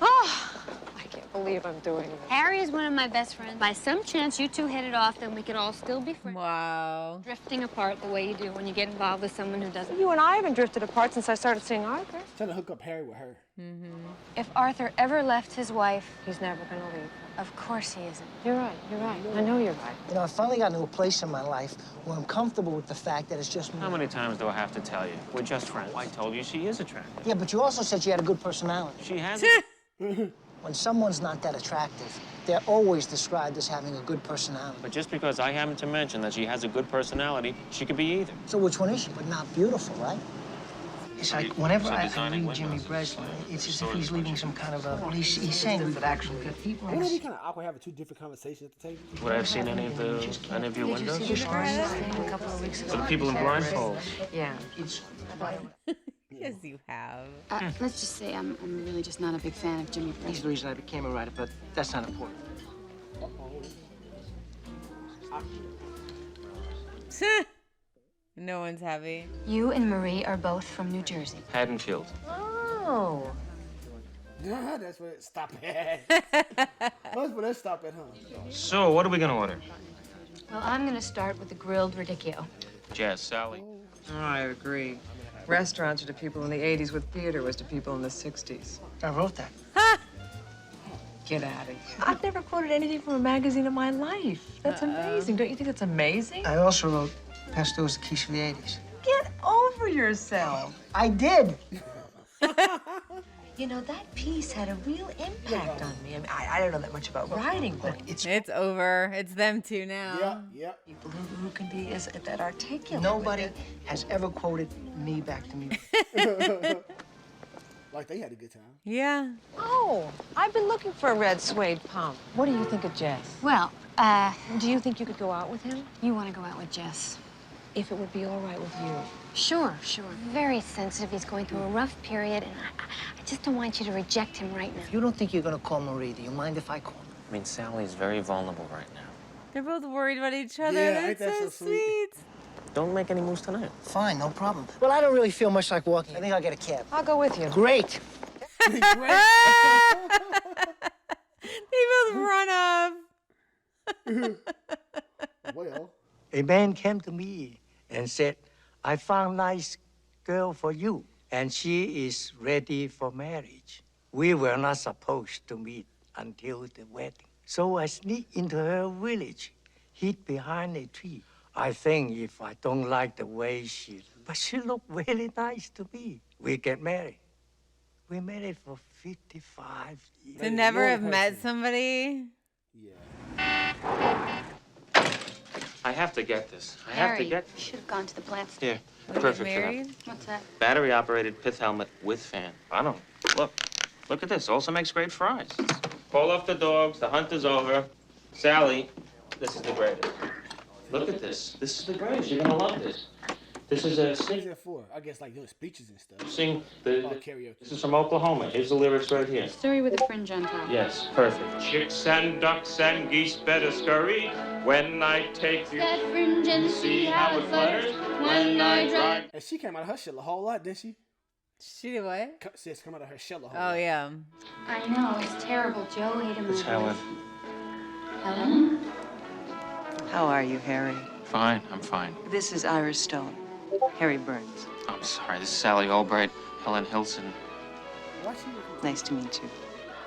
Speaker 14: Oh, I can't believe I'm doing this.
Speaker 6: Harry is one of my best friends. By some chance, you two hit it off, then we could all still be friends.
Speaker 2: Wow.
Speaker 6: Drifting apart the way you do when you get involved with someone who doesn't.
Speaker 14: You and I haven't drifted apart since I started seeing Arthur.
Speaker 1: Trying to hook up Harry with her.
Speaker 2: Mm-hmm.
Speaker 6: If Arthur ever left his wife,
Speaker 14: he's never going to leave.
Speaker 6: Of course he isn't.
Speaker 14: You're right. I know you're right.
Speaker 13: You know, I finally got into a place in my life where I'm comfortable with the fact that it's just me.
Speaker 7: How many times do I have to tell you? We're just friends. I told you she is attractive.
Speaker 13: Yeah, but you also said she had a good personality.
Speaker 7: She has.
Speaker 13: When someone's not that attractive, they're always described as having a good personality.
Speaker 7: But just because I happen to mention that she has a good personality, she could be either.
Speaker 13: So which one is she? But not beautiful, right? It's like whenever I read Jimmy Breslin, it's as if he's leaving some kind of a... Well, he's saying we've actually good people.
Speaker 1: Wouldn't it be kind of awkward having two different conversations at the table?
Speaker 7: Would I have seen any of your windows?
Speaker 6: A couple of weeks ago.
Speaker 7: For the people in blindfolds.
Speaker 14: Yeah.
Speaker 2: Yes, you have.
Speaker 6: Let's just say I'm really just not a big fan of Jimmy
Speaker 13: He's the reason I became a writer, but that's not important.
Speaker 2: No one's happy.
Speaker 6: You and Marie are both from New Jersey.
Speaker 7: Haddonfield.
Speaker 14: Oh.
Speaker 1: That's where it stop at. That's where it stop at, huh?
Speaker 7: So, what are we gonna order?
Speaker 6: Well, I'm gonna start with the grilled radicchio.
Speaker 7: Jazz, Sally.
Speaker 21: I agree. Restaurants are to people in the 80s what theater was to people in the 60s.
Speaker 13: I wrote that.
Speaker 21: Get out of here. I've never quoted anything from a magazine in my life. That's amazing. Don't you think that's amazing?
Speaker 13: I also wrote Pesto is the quiche for the 80s.
Speaker 21: Get over yourself.
Speaker 13: I did.
Speaker 21: You know, that piece had a real impact on me. I mean, I don't know that much about writing, but
Speaker 2: It's over. It's them two now.
Speaker 1: Yeah.
Speaker 21: people who can be as that articulate.
Speaker 13: Nobody has ever quoted me back to me.
Speaker 1: Like they had a good time.
Speaker 2: Yeah.
Speaker 14: Oh, I've been looking for a red suede pump. What do you think of Jess?
Speaker 6: Well,
Speaker 14: Do you think you could go out with him?
Speaker 6: you want to go out with Jess?
Speaker 14: If it would be all right with you.
Speaker 6: Sure. Very sensitive. He's going through a rough period, and I just don't want you to reject him right now.
Speaker 13: If you don't think you're gonna call Marie, do you mind if I call her?
Speaker 7: I mean, Sally's very vulnerable right now.
Speaker 2: They're both worried about each other.
Speaker 1: Yeah, ain't
Speaker 2: That's
Speaker 1: that
Speaker 2: so
Speaker 1: so sweet?
Speaker 2: sweet.
Speaker 7: Don't make any moves tonight.
Speaker 13: Fine, no problem. Well, I don't really feel much like walking. I think I'll get a cab.
Speaker 14: I'll go with you.
Speaker 13: Great.
Speaker 2: They both run off.
Speaker 1: Well,
Speaker 15: A man came to me and said, I found a nice girl for you, and she is ready for marriage. We were not supposed to meet until the wedding. So I sneaked into her village, hid behind a tree. I think if I don't like the way but she looked really nice to me. We get married. We married for 55 years.
Speaker 2: To never have met somebody.
Speaker 7: I have to get this. I
Speaker 6: Harry,
Speaker 7: have to get
Speaker 6: you should have gone to the plant store.
Speaker 7: Here, perfect for that.
Speaker 2: Married?
Speaker 6: What's that?
Speaker 7: Battery-operated pith helmet with fan. I don't. Look at this. Also makes great fries. Call off the dogs. The hunt is over. Sally, this is the greatest. Look at this. This is the greatest. You're gonna love this. This is a
Speaker 1: what is that for? I guess like doing speeches and stuff.
Speaker 7: sing.
Speaker 1: Karaoke.
Speaker 7: This is from Oklahoma. Here's the lyrics right here.
Speaker 6: Surrey with a fringe on top.
Speaker 7: Yes, perfect. Chicks and ducks and geese better scurry when I take you.
Speaker 6: That fringe and see how it flutters when I drive.
Speaker 1: And she came out of her shell a whole lot, didn't she?
Speaker 2: She did what?
Speaker 1: Sis come out of her shell a whole
Speaker 2: Oh,
Speaker 1: lot.
Speaker 2: yeah.
Speaker 6: I know, it's terrible. Joe ate him.
Speaker 7: It's Helen.
Speaker 6: Helen?
Speaker 21: How are you, Harry?
Speaker 7: Fine, I'm fine.
Speaker 21: This is Iris Stone. Harry Burns.
Speaker 7: I'm sorry. This is Sally Albright, Helen Hilson.
Speaker 1: Why she?
Speaker 21: Nice to meet you.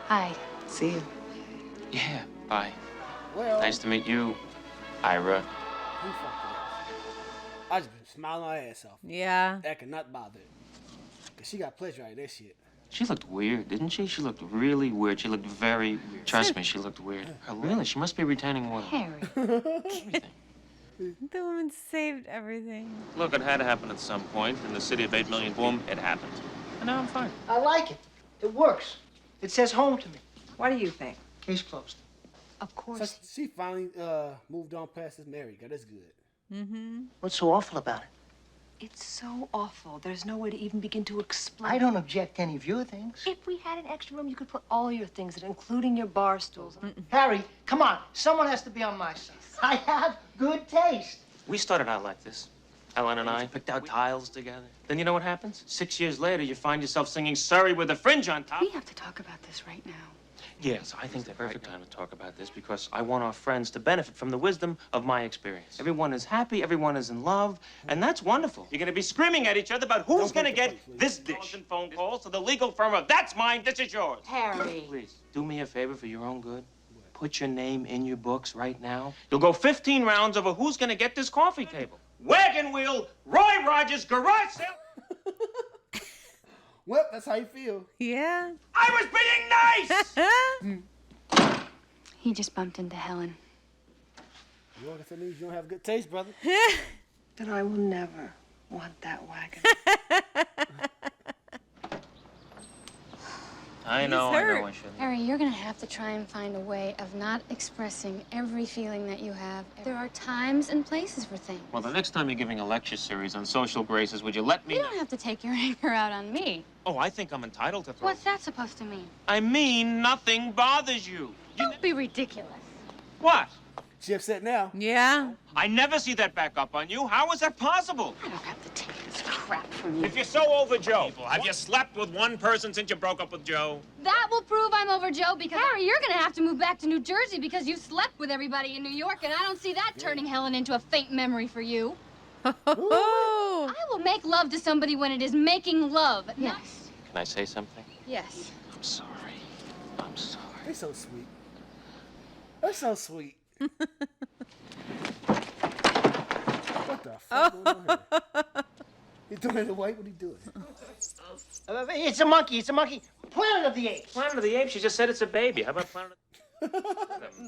Speaker 6: Hi.
Speaker 21: See you.
Speaker 7: Yeah, bye.
Speaker 1: Well,
Speaker 7: Nice to meet you, Ira.
Speaker 1: who fucked it up? I just been smiling my ass off.
Speaker 2: Yeah.
Speaker 1: Acting not bothered. Cause she got pleasure out of that shit.
Speaker 7: She looked weird, didn't she? She looked really weird. She looked very weird. Trust me, she looked weird. Really? She must be retaining water.
Speaker 6: Harry.
Speaker 7: Everything.
Speaker 2: The woman saved everything.
Speaker 7: Look, it had to happen at some point. In the city of 8 million, boom, it happened. And now I'm fine.
Speaker 13: I like it. It works. It says home to me.
Speaker 21: What do you think?
Speaker 13: Case closed.
Speaker 14: Of
Speaker 1: So
Speaker 14: course.
Speaker 1: she finally moved on past this married guy. That's good.
Speaker 2: Mm-hmm.
Speaker 13: What's so awful about it?
Speaker 21: It's so awful. There's no way to even begin to explain.
Speaker 13: I don't object to any of your things.
Speaker 14: If we had an extra room, you could put all your things in, including your bar stools.
Speaker 13: Harry, come on. Someone has to be on my side. I have good taste.
Speaker 7: We started out like this. Ellen and I picked out tiles together. Then you know what happens? 6 years later, you find yourself singing Surrey with a fringe on top.
Speaker 6: We have to talk about this right now.
Speaker 7: Yes, I think the perfect time to talk about this because I want our friends to benefit from the wisdom of my experience. Everyone is happy, everyone is in love, and that's wonderful. You're gonna be screaming at each other about who's gonna get this dish. And phone calls to the legal firm of that's mine, this is yours.
Speaker 14: Harry.
Speaker 7: Please, do me a favor for your own good. Put your name in your books right now. You'll go 15 rounds over who's gonna get this coffee table. Wagon wheel, Roy Rogers, garage sale.
Speaker 1: Well, that's how you feel.
Speaker 2: Yeah.
Speaker 7: I was being nice!
Speaker 6: He just bumped into Helen.
Speaker 1: You know what that means? You don't have good taste, brother.
Speaker 21: Then I will never want that wagon.
Speaker 7: I know I shouldn't.
Speaker 6: Harry, you're gonna have to try and find a way of not expressing every feeling that you have. There are times and places for things.
Speaker 7: Well, the next time you're giving a lecture series on social graces, would you let me
Speaker 6: You
Speaker 7: know?
Speaker 6: don't have to take your anger out on me.
Speaker 7: Oh, I think I'm entitled to throw.
Speaker 6: What's that supposed to mean?
Speaker 7: I mean, nothing bothers you.
Speaker 6: Don't be ridiculous.
Speaker 7: What?
Speaker 1: She upset now.
Speaker 2: Yeah.
Speaker 7: I never see that back up on you. How is that possible?
Speaker 6: I don't have to take this crap. crap from you.
Speaker 18: If you're so over Joe, have you slept with one person since you broke up with Joe?
Speaker 6: That will prove I'm over Joe because, Harry, you're gonna have to move back to New Jersey because you slept with everybody in New York, and I don't see that turning Helen into a faint memory for you. I will make love to somebody when it is making love. Yes.
Speaker 7: Can I say something?
Speaker 6: Yes.
Speaker 7: I'm sorry. I'm sorry.
Speaker 1: They're so sweet. They're so sweet. What the fuck going on here? You doing it white? What are you doing?
Speaker 13: It's a monkey. It's a monkey. Planet of the Apes.
Speaker 7: Planet of the Apes? She just said it's a baby. How about Planet of the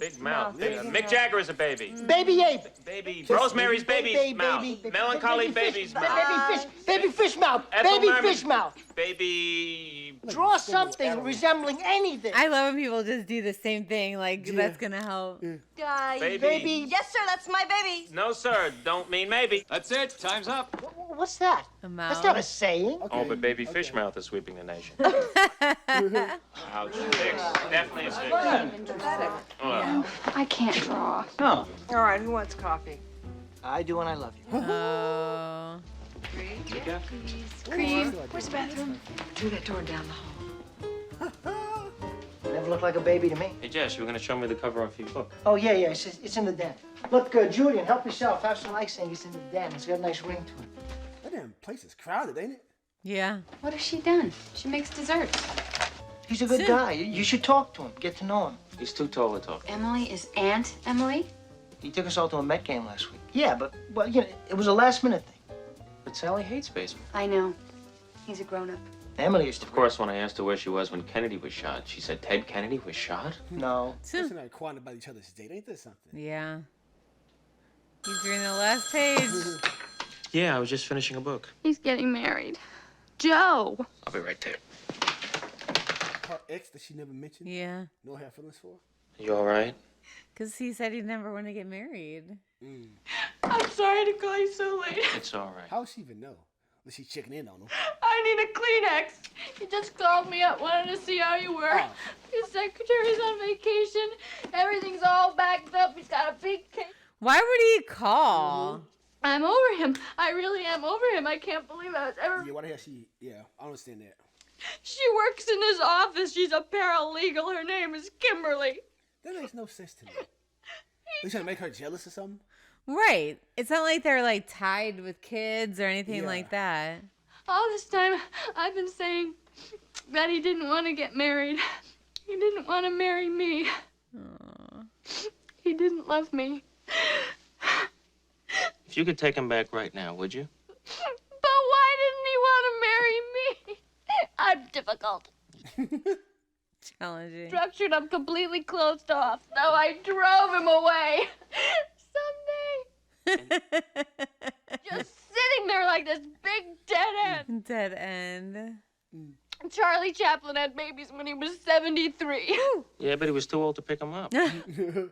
Speaker 7: Big mouth. Mick Jagger is a baby.
Speaker 13: Baby ape.
Speaker 7: Baby. Rosemary's baby's mouth. Melancholy baby's mouth.
Speaker 13: Baby fish mouth. Baby fish mouth.
Speaker 7: Baby.
Speaker 13: Draw something resembling anything.
Speaker 2: I love when people just do the same thing. Like, that's going to help.
Speaker 7: Baby.
Speaker 12: Yes, sir, that's my baby.
Speaker 7: No, sir. Don't mean maybe.
Speaker 10: That's it. Time's up.
Speaker 13: What's that?
Speaker 2: A mouse.
Speaker 13: That's not a saying.
Speaker 7: Oh, but baby fish mouth is sweeping the nation. Ouch. Six. Definitely a six.
Speaker 6: I can't draw.
Speaker 10: Oh.
Speaker 21: All right, who wants coffee?
Speaker 13: I do and I love you.
Speaker 2: Oh.
Speaker 21: Cream. Where's the bathroom? Through that door down the hall.
Speaker 13: Never looked like a baby to me.
Speaker 7: Hey, Jess, you were going to show me the cover of your book.
Speaker 13: Oh, yeah. It's in the den. Look, Julian, help yourself. Have some icing. It's in the den. It's got a nice ring to it.
Speaker 1: That damn place is crowded, ain't it?
Speaker 2: Yeah.
Speaker 6: What has she done? She makes desserts.
Speaker 13: He's a good guy. You should talk to him. Get to know him.
Speaker 7: He's too tall to talk.
Speaker 6: Emily is Aunt Emily?
Speaker 13: He took us all to a Met game last week. Yeah, but, well, you know, it was a last-minute thing.
Speaker 7: But Sally hates baseball.
Speaker 6: I know. He's a grown-up.
Speaker 13: Emily used to...
Speaker 7: Of course, when I asked her where she was when Kennedy was shot, she said Ted Kennedy was shot?
Speaker 13: No.
Speaker 1: Especially not quiet about each other's date. Ain't this something?
Speaker 2: Yeah. He's reading the last page.
Speaker 7: Yeah, I was just finishing a book.
Speaker 6: He's getting married. Joe!
Speaker 7: I'll be right there.
Speaker 1: Her ex that she never mentioned?
Speaker 2: Yeah.
Speaker 1: No have feelings for?
Speaker 7: You all right?
Speaker 2: Because he said he'd never want to get married.
Speaker 21: I'm sorry to call you so late.
Speaker 7: It's all right.
Speaker 1: How does she even know? Was she checking in on him?
Speaker 21: I need a Kleenex. He just called me up, wanted to see how you were. His secretary's on vacation. Everything's all backed up. He's got a big cake.
Speaker 2: Why would he call?
Speaker 21: I'm over him. I really am over him. I can't believe I was ever...
Speaker 1: Yeah, why the hell she... Yeah, I understand that.
Speaker 21: She works in his office. She's a paralegal. Her name is Kimberly.
Speaker 1: That makes no sense to me. Are you trying to make her jealous or something?
Speaker 2: Right. It's not like they're like tied with kids or anything like that.
Speaker 21: All this time, I've been saying that he didn't want to get married. He didn't want to marry me.
Speaker 2: Aww.
Speaker 21: He didn't love me.
Speaker 7: If you could take him back right now, would you?
Speaker 21: But why didn't he want to marry me? I'm difficult.
Speaker 2: Challenging.
Speaker 21: Structured, I'm completely closed off. So I drove him away. Someday. Just sitting there like this big dead end.
Speaker 2: Dead end.
Speaker 21: Charlie Chaplin had babies when he was 73.
Speaker 7: Yeah, but he was too old to pick him up.
Speaker 1: You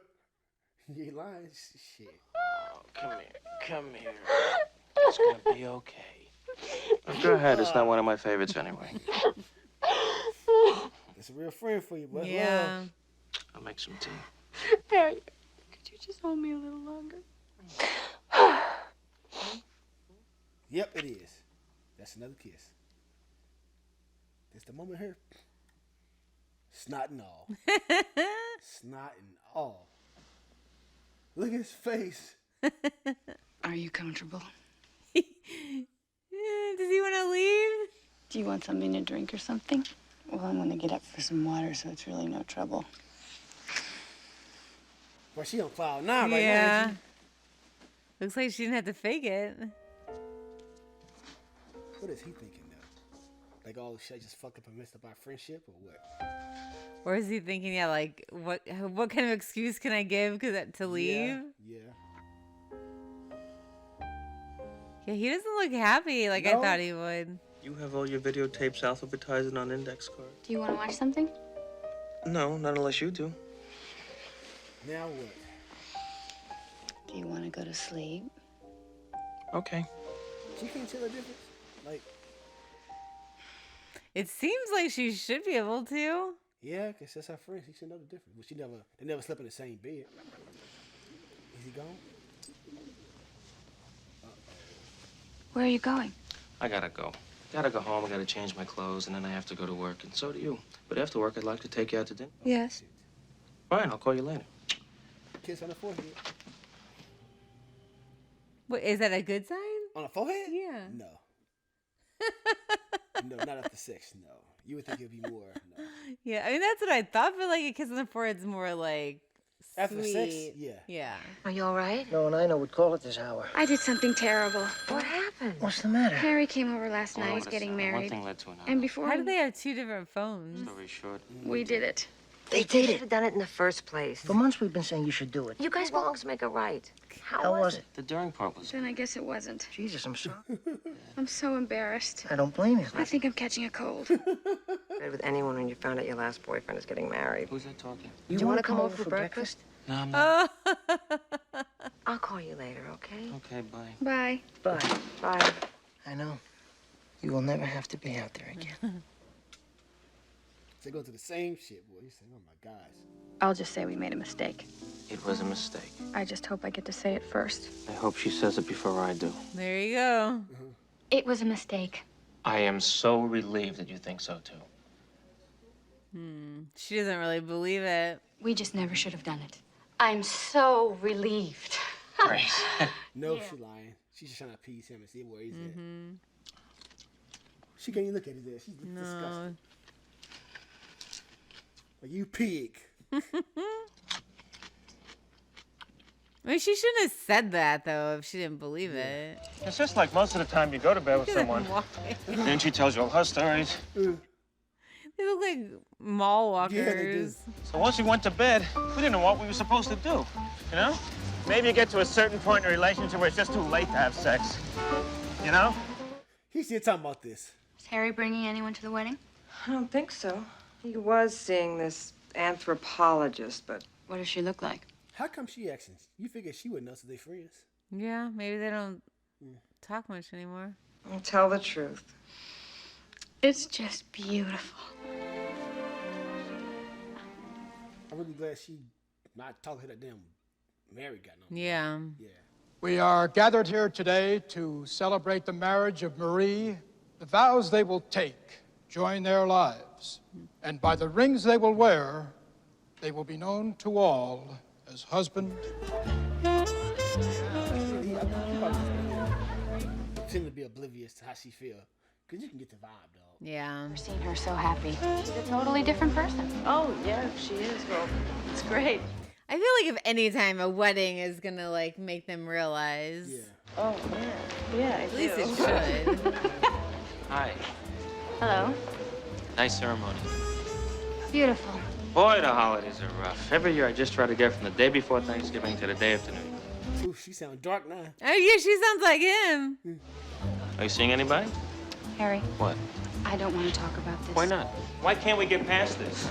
Speaker 1: lying? Shit.
Speaker 7: Oh, come here. Come here. It's gonna be okay. Go ahead. It's not one of my favorites anyway.
Speaker 1: It's a real friend for you, but
Speaker 2: yeah.
Speaker 7: I'll make some tea.
Speaker 21: Harry, could you just hold me a little longer?
Speaker 1: Yep, it is. That's another kiss. That's the moment here. Snot and all. Snot and all. Look at his face.
Speaker 6: Are you comfortable?
Speaker 2: Does he want to leave?
Speaker 6: Do you want something to drink or something? Well, I'm gonna get up for some water, so it's really no trouble.
Speaker 1: Well, she on cloud nine right now.
Speaker 2: Yeah. Looks like she didn't have to fake it.
Speaker 1: What is he thinking though? Like, oh, should I just fuck up and mess up our friendship or what?
Speaker 2: Or is he thinking, yeah, like, what kind of excuse can I give to leave?
Speaker 1: Yeah.
Speaker 2: Yeah, he doesn't look happy like I thought he would.
Speaker 7: You have all your videotapes alphabetized and on index cards.
Speaker 6: Do you want to watch something?
Speaker 7: No, not unless you do.
Speaker 1: Now what?
Speaker 6: Do you want to go to sleep?
Speaker 7: Okay.
Speaker 1: She can't tell the difference? Like...
Speaker 2: It seems like she should be able to.
Speaker 1: Yeah, because that's her friend. She should know the difference. But they never slept in the same bed. Is he gone?
Speaker 6: Where are you going?
Speaker 7: I gotta go. Gotta go home, I gotta change my clothes, and then I have to go to work, and so do you. But after work, I'd like to take you out to dinner.
Speaker 2: Yes.
Speaker 7: Fine, I'll call you later.
Speaker 1: Kiss on the forehead.
Speaker 2: Wait, is that a good sign?
Speaker 1: On the forehead?
Speaker 2: Yeah.
Speaker 1: No. No, not after 6. No. You would think it'd be more. No.
Speaker 2: Yeah, I mean that's what I thought. But like a kiss on the forehead's more like
Speaker 1: After
Speaker 2: sweet.
Speaker 1: 6? Yeah.
Speaker 2: Yeah.
Speaker 12: Are you all right?
Speaker 13: No one I know would call at this hour.
Speaker 6: I did something terrible.
Speaker 12: What happened?
Speaker 13: What's the matter?
Speaker 6: Harry came over last night. He's getting
Speaker 7: One
Speaker 6: married.
Speaker 7: thing led to another.
Speaker 6: And before
Speaker 2: How do they have 2 different phones?
Speaker 7: Story short.
Speaker 6: we did it.
Speaker 12: They did
Speaker 16: should
Speaker 12: it.
Speaker 16: have done it in the first place.
Speaker 13: For months we've been saying you should do it.
Speaker 12: You guys belong to make it right.
Speaker 13: How was it?
Speaker 7: The during part was.
Speaker 6: Then I guess it wasn't.
Speaker 13: Jesus, I'm sorry.
Speaker 6: I'm so embarrassed.
Speaker 13: I don't blame you.
Speaker 6: I think I'm catching a cold.
Speaker 16: With anyone when you found out your last boyfriend is getting married.
Speaker 7: Who's that talking?
Speaker 16: Do you want to come over for breakfast?
Speaker 7: No, I'm not.
Speaker 16: I'll call you later, okay?
Speaker 7: Okay, bye.
Speaker 6: Bye.
Speaker 13: Bye.
Speaker 16: Bye.
Speaker 13: I know. You will never have to be out there again.
Speaker 1: They go through the same shit, boy. You say, oh my gosh.
Speaker 6: I'll just say we made a mistake.
Speaker 7: It was a mistake.
Speaker 6: I just hope I get to say it first.
Speaker 7: I hope she says it before I do.
Speaker 2: There you go.
Speaker 6: It was a mistake.
Speaker 7: I am so relieved that you think so, too.
Speaker 2: She doesn't really believe it.
Speaker 6: We just never should have done it. I'm so relieved.
Speaker 7: Great.
Speaker 1: No, she lying. She's just trying to appease him and see where he's at. She can't even look at his ass. She's disgusting. Like, you pig.
Speaker 2: I mean, she shouldn't have said that, though, if she didn't believe it.
Speaker 7: It's just like most of the time you go to bed with someone. Then she tells you all her stories.
Speaker 2: They look like mall walkers.
Speaker 1: Yeah, they do.
Speaker 7: So once we went to bed, we didn't know what we were supposed to do. You know? Maybe you get to a certain point in a relationship where it's just too late to have sex. You know?
Speaker 1: He's here talking about this.
Speaker 6: Is Harry bringing anyone to the wedding?
Speaker 14: I don't think so. He was seeing this anthropologist, but...
Speaker 6: What does she look like?
Speaker 1: How come she asking? You figure she would know so they friends.
Speaker 2: Yeah, maybe they don't talk much anymore.
Speaker 14: I'll tell the truth.
Speaker 6: It's just beautiful.
Speaker 1: I'm really glad she not talking to that damn Mary got no.
Speaker 2: Yeah.
Speaker 1: Yeah.
Speaker 3: We are gathered here today to celebrate the marriage of Marie, the vows they will take, join their lives, and by the rings they will wear, they will be known to all as husband.
Speaker 1: Seem to be oblivious to how she feel, cause you can get the vibe, dog.
Speaker 2: Yeah.
Speaker 6: Never seen her so happy. She's a totally different person.
Speaker 14: Oh, yeah, she is. Well, it's great.
Speaker 2: I feel like if any time a wedding is gonna like make them realize.
Speaker 1: Yeah.
Speaker 14: Oh, yeah. Yeah,
Speaker 2: At least it should.
Speaker 7: Hi.
Speaker 6: Hello.
Speaker 7: Nice ceremony.
Speaker 6: Beautiful.
Speaker 7: Boy, the holidays are rough. Every year I just try to get from the day before Thanksgiving to the day after New Year.
Speaker 1: Ooh, she sound dark now.
Speaker 2: Oh yeah, she sounds like him.
Speaker 7: Are you seeing anybody?
Speaker 6: Harry,
Speaker 7: What?
Speaker 6: I don't want to talk about this.
Speaker 7: Why not? Why can't we get past this?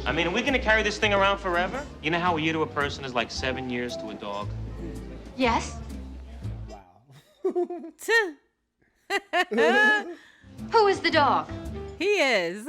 Speaker 7: I mean, are we gonna carry this thing around forever? You know how a year to a person is like 7 years to a dog?
Speaker 6: Yes?
Speaker 1: Wow.
Speaker 6: Who is the dog?
Speaker 2: He is.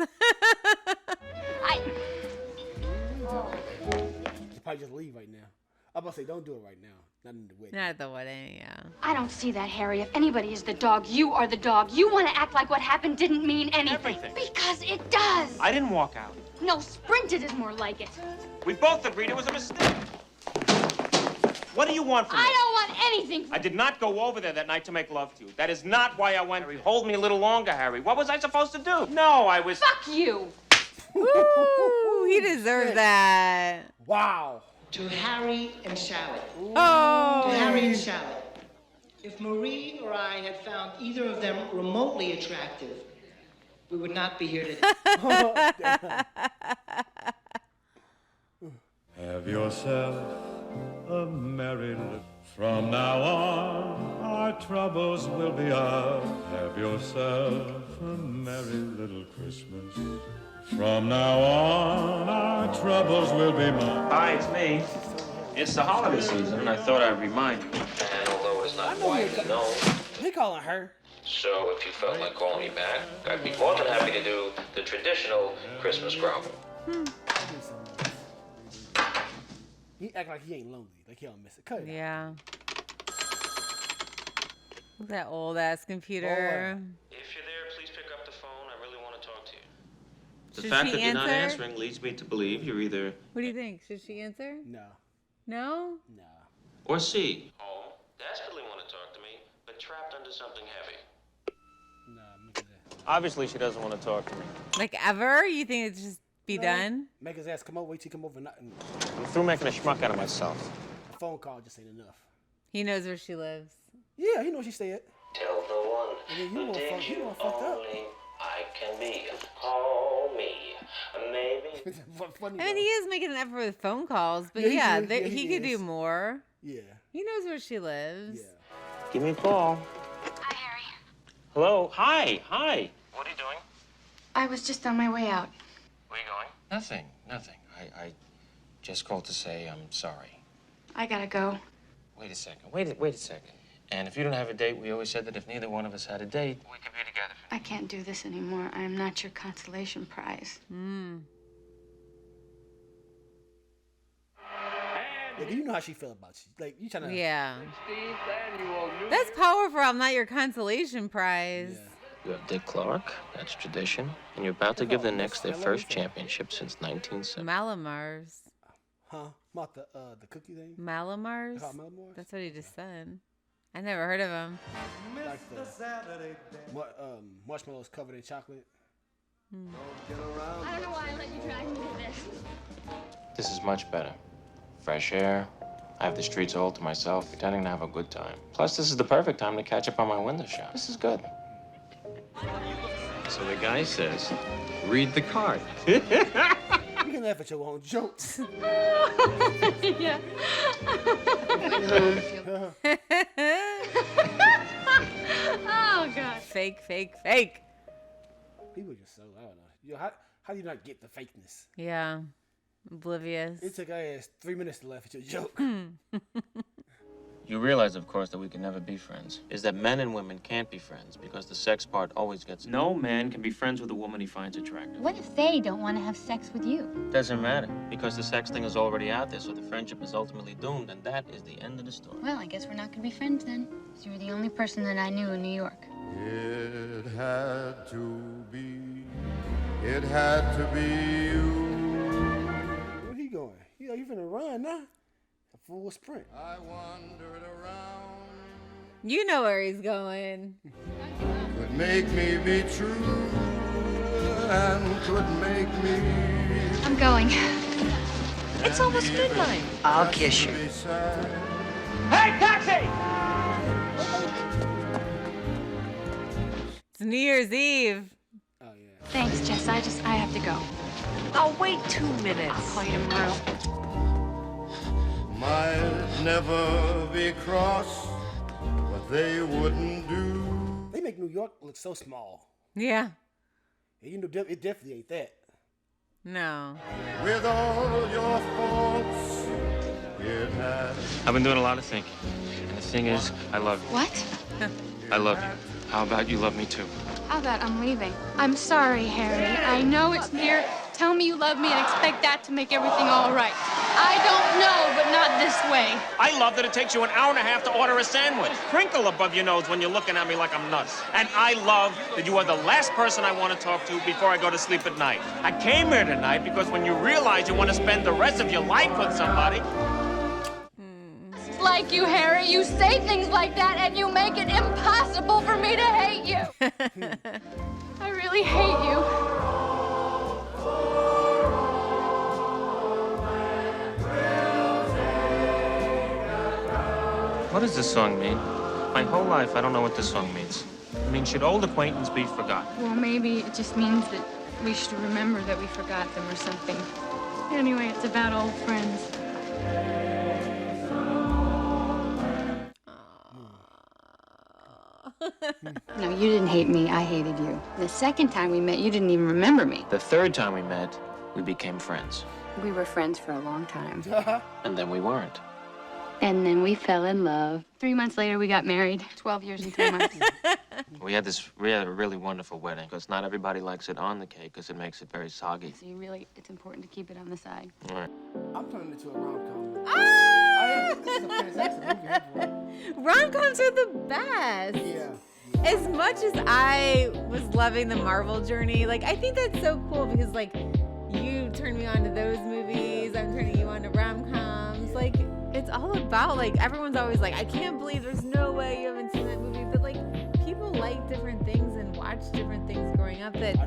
Speaker 1: You probably just leave right now. I'm about to say, don't do it right now. Not in the wedding.
Speaker 2: Not at the wedding, yeah.
Speaker 6: I don't see that, Harry. If anybody is the dog, you are the dog. You want to act like what happened didn't mean anything.
Speaker 7: Everything.
Speaker 6: Because it does.
Speaker 7: I didn't walk out.
Speaker 6: No, sprinted is more like it.
Speaker 7: We both agreed it was a mistake. What do you want from me?
Speaker 6: I don't want anything.
Speaker 7: I did not go over there that night to make love to you. That is not why I went. Hold me a little longer, Harry. What was I supposed to do? No, I was...
Speaker 6: Fuck you.
Speaker 2: Ooh, he deserved that.
Speaker 1: Wow.
Speaker 13: To Harry and Sally.
Speaker 2: Oh.
Speaker 13: To Harry and Sally. If Marie or I had found either of them remotely attractive, we would not be here today.
Speaker 22: Have yourself a merry little. From now on, our troubles will be out. Have yourself a merry little Christmas. From now on, our troubles will be mine.
Speaker 7: Hi, it's me. It's the holiday season, and I thought I'd remind you.
Speaker 23: And although it's not widely known,
Speaker 1: He calling her.
Speaker 23: so if you felt like calling me back, I'd be more than happy to do the traditional Christmas grovel.
Speaker 1: He act like he ain't lonely, like he don't miss it. Cut it out.
Speaker 2: Yeah. That old ass computer.
Speaker 7: If you're there, please pick up the phone. I really want to talk to you. The
Speaker 2: Should
Speaker 7: fact
Speaker 2: she
Speaker 7: that you're not
Speaker 2: answer?
Speaker 7: answering leads me to believe you're either
Speaker 2: What do you think? Should she answer?
Speaker 1: No.
Speaker 2: No?
Speaker 1: No.
Speaker 7: or C. Home, desperately want to talk to me, but trapped under something heavy. Obviously, she doesn't want to talk to me.
Speaker 2: Like ever? You think it's just be done?
Speaker 1: Make his ass come over. Wait till he come over. Nothing.
Speaker 7: I'm through making a schmuck out of myself.
Speaker 1: A phone call just ain't enough.
Speaker 2: He knows where she lives.
Speaker 1: Yeah, he knows she stay at.
Speaker 23: Tell the one
Speaker 1: And then
Speaker 23: who
Speaker 1: you
Speaker 23: digs
Speaker 1: fucked
Speaker 23: you
Speaker 1: up.
Speaker 23: only I can be. Call me, maybe.
Speaker 2: I mean, he is making an effort with phone calls, but
Speaker 1: Yeah,
Speaker 2: yeah,
Speaker 1: he
Speaker 2: he could do
Speaker 1: is.
Speaker 2: more.
Speaker 1: Yeah.
Speaker 2: He knows where she lives.
Speaker 7: Give me a call.
Speaker 6: Hi, Harry.
Speaker 7: Hello? Hi. What are you doing?
Speaker 6: I was just on my way out.
Speaker 7: Where are you going? Nothing. I just called to say I'm sorry.
Speaker 6: I gotta go.
Speaker 7: Wait a second. Wait a second. And if you don't have a date, we always said that if neither one of us had a date, we could be together.
Speaker 6: I can't do this anymore. I am not your consolation prize.
Speaker 1: Yeah, do you know how she feel about you? Like, you trying to...
Speaker 2: Yeah. That's powerful. I'm not your consolation prize.
Speaker 7: You have Dick Clark, that's tradition, and you're about to give the Knicks their first championship since 1970.
Speaker 2: Malamars.
Speaker 1: Huh? About the cookie thing?
Speaker 2: Malamars?
Speaker 1: Called Malamars?
Speaker 2: That's what he just said. I never heard of him.
Speaker 1: Like the marshmallows covered in chocolate.
Speaker 21: I don't know why I let you drag me to this.
Speaker 7: This is much better. Fresh air. I have the streets all to myself, pretending to have a good time. Plus, this is the perfect time to catch up on my window shop. This is good. So the guy says, read the card.
Speaker 1: You can laugh at your own jokes.
Speaker 21: Yeah. Oh, God.
Speaker 2: Fake.
Speaker 1: People just so, I don't know. Yo, how do you not get the fakeness?
Speaker 2: Yeah. Oblivious.
Speaker 1: It took our ass 3 minutes to laugh at your joke.
Speaker 7: You realize, of course, that we can never be friends. Is that men and women can't be friends because the sex part always gets... No man can be friends with a woman he finds attractive.
Speaker 21: What if they don't want to have sex with you?
Speaker 7: Doesn't matter, because the sex thing is already out there, so the friendship is ultimately doomed, and that is the end of the story.
Speaker 6: Well, I guess we're not gonna be friends then. 'Cause you were the only person that I knew in New York.
Speaker 22: It had to be you.
Speaker 1: Where he going? He's finna run now. A full sprint.
Speaker 22: I wandered around.
Speaker 2: You know where he's going.
Speaker 22: Could make me be true and could make me.
Speaker 6: I'm going.
Speaker 8: It's almost midnight. I'll kiss you.
Speaker 22: Hey, taxi!
Speaker 2: It's New Year's Eve.
Speaker 6: Thanks, Jess. I have to go.
Speaker 8: I'll wait 2 minutes.
Speaker 6: I'll call you tomorrow.
Speaker 22: Might never be cross, but they wouldn't do.
Speaker 1: They make New York look so small.
Speaker 2: Yeah.
Speaker 1: And you know, it definitely ain't that.
Speaker 2: No.
Speaker 22: With all your faults, it has.
Speaker 7: I've been doing a lot of thinking, and the thing is, I love you.
Speaker 6: What?
Speaker 7: I love you. How about you love me too?
Speaker 6: How about I'm leaving? I'm sorry, Harry. I know it's near. Tell me you love me and expect that to make everything all right. I don't know, but not this way.
Speaker 7: I love that it takes you an hour and a half to order a sandwich. Crinkle above your nose when you're looking at me like I'm nuts. And I love that you are the last person I want to talk to before I go to sleep at night. I came here tonight because when you realize you want to spend the rest of your life with somebody...
Speaker 21: It's like you, Harry. You say things like that and you make it impossible for me to hate you. I really hate you.
Speaker 7: What does this song mean? My whole life, I don't know what this song means. I mean, should old acquaintance be forgotten?
Speaker 6: Well, maybe it just means that we should remember that we forgot them or something. Anyway, it's about old friends. No, you didn't hate me. I hated you. The second time we met, you didn't even remember me.
Speaker 7: The third time we met, we became friends.
Speaker 6: We were friends for a long time.
Speaker 7: And then we weren't.
Speaker 6: And then we fell in love. 3 months later, we got married. 12 years and 3 months.
Speaker 7: We had a really wonderful wedding, because not everybody likes it on the cake, because it makes it very soggy.
Speaker 6: So it's important to keep it on the side.
Speaker 7: All right.
Speaker 1: I'm turning it into a rom-com.
Speaker 2: Ah!
Speaker 1: This is a fantastic movie.
Speaker 2: Rom-coms are the best.
Speaker 1: Yeah.
Speaker 2: As much as I was loving the Marvel journey, like, I think that's so cool because, like, you turned me on to those movies. I'm turning you on to rom-coms. Like, it's all about, like, everyone's always like, I can't believe there's no way you haven't seen that movie. But, like, people like different things and watch different things growing up that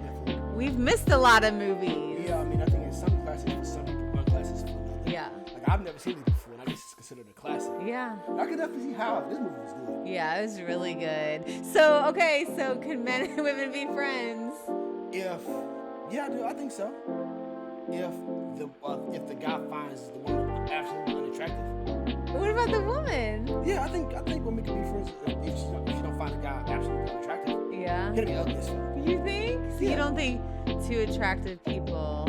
Speaker 2: we've missed a lot of movies.
Speaker 1: Yeah, I mean, I think in some classes for some people, one class is for another.
Speaker 2: Yeah.
Speaker 1: Like, I've never seen it before, and I guess it's considered a classic.
Speaker 2: Yeah.
Speaker 1: I can definitely see how this movie was good.
Speaker 2: Yeah, it was really good. So, okay, so can men and women be friends?
Speaker 1: Yeah, dude, I think so. If the guy finds the woman absolutely unattractive.
Speaker 2: What about the woman?
Speaker 1: Yeah, I think women can be friends if she don't find a guy absolutely unattractive.
Speaker 2: Yeah.
Speaker 1: He'll be ugly as fuck.
Speaker 2: You think? So you don't think two attractive people,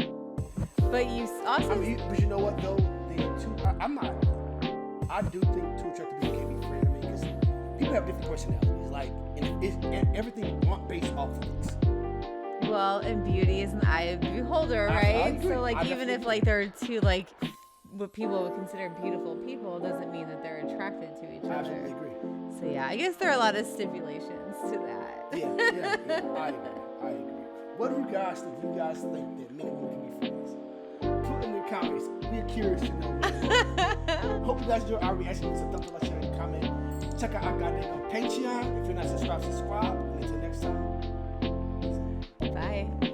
Speaker 2: but you also.
Speaker 1: I mean, but you know what though? I do think two attractive people can be friends. I mean, because people have different personalities. Like, and everything based off of looks.
Speaker 2: Well, and beauty is an eye of the beholder, right?
Speaker 1: I agree.
Speaker 2: So, like,
Speaker 1: I
Speaker 2: even if
Speaker 1: definitely
Speaker 2: like there are two like what people would consider beautiful people, doesn't mean that they're attracted to each
Speaker 1: I
Speaker 2: other.
Speaker 1: absolutely agree.
Speaker 2: So yeah, I guess there are a lot of stipulations to that.
Speaker 1: Yeah. I agree. What do you guys think? Do you guys think that men and women can be friends? Put in the comments. We're curious to know. Man. Hope you guys enjoy our reaction. So thumbs up, share, and comment. Check out our goddamn on Patreon. If you're not subscribed, subscribe. And until next time.
Speaker 2: Bye.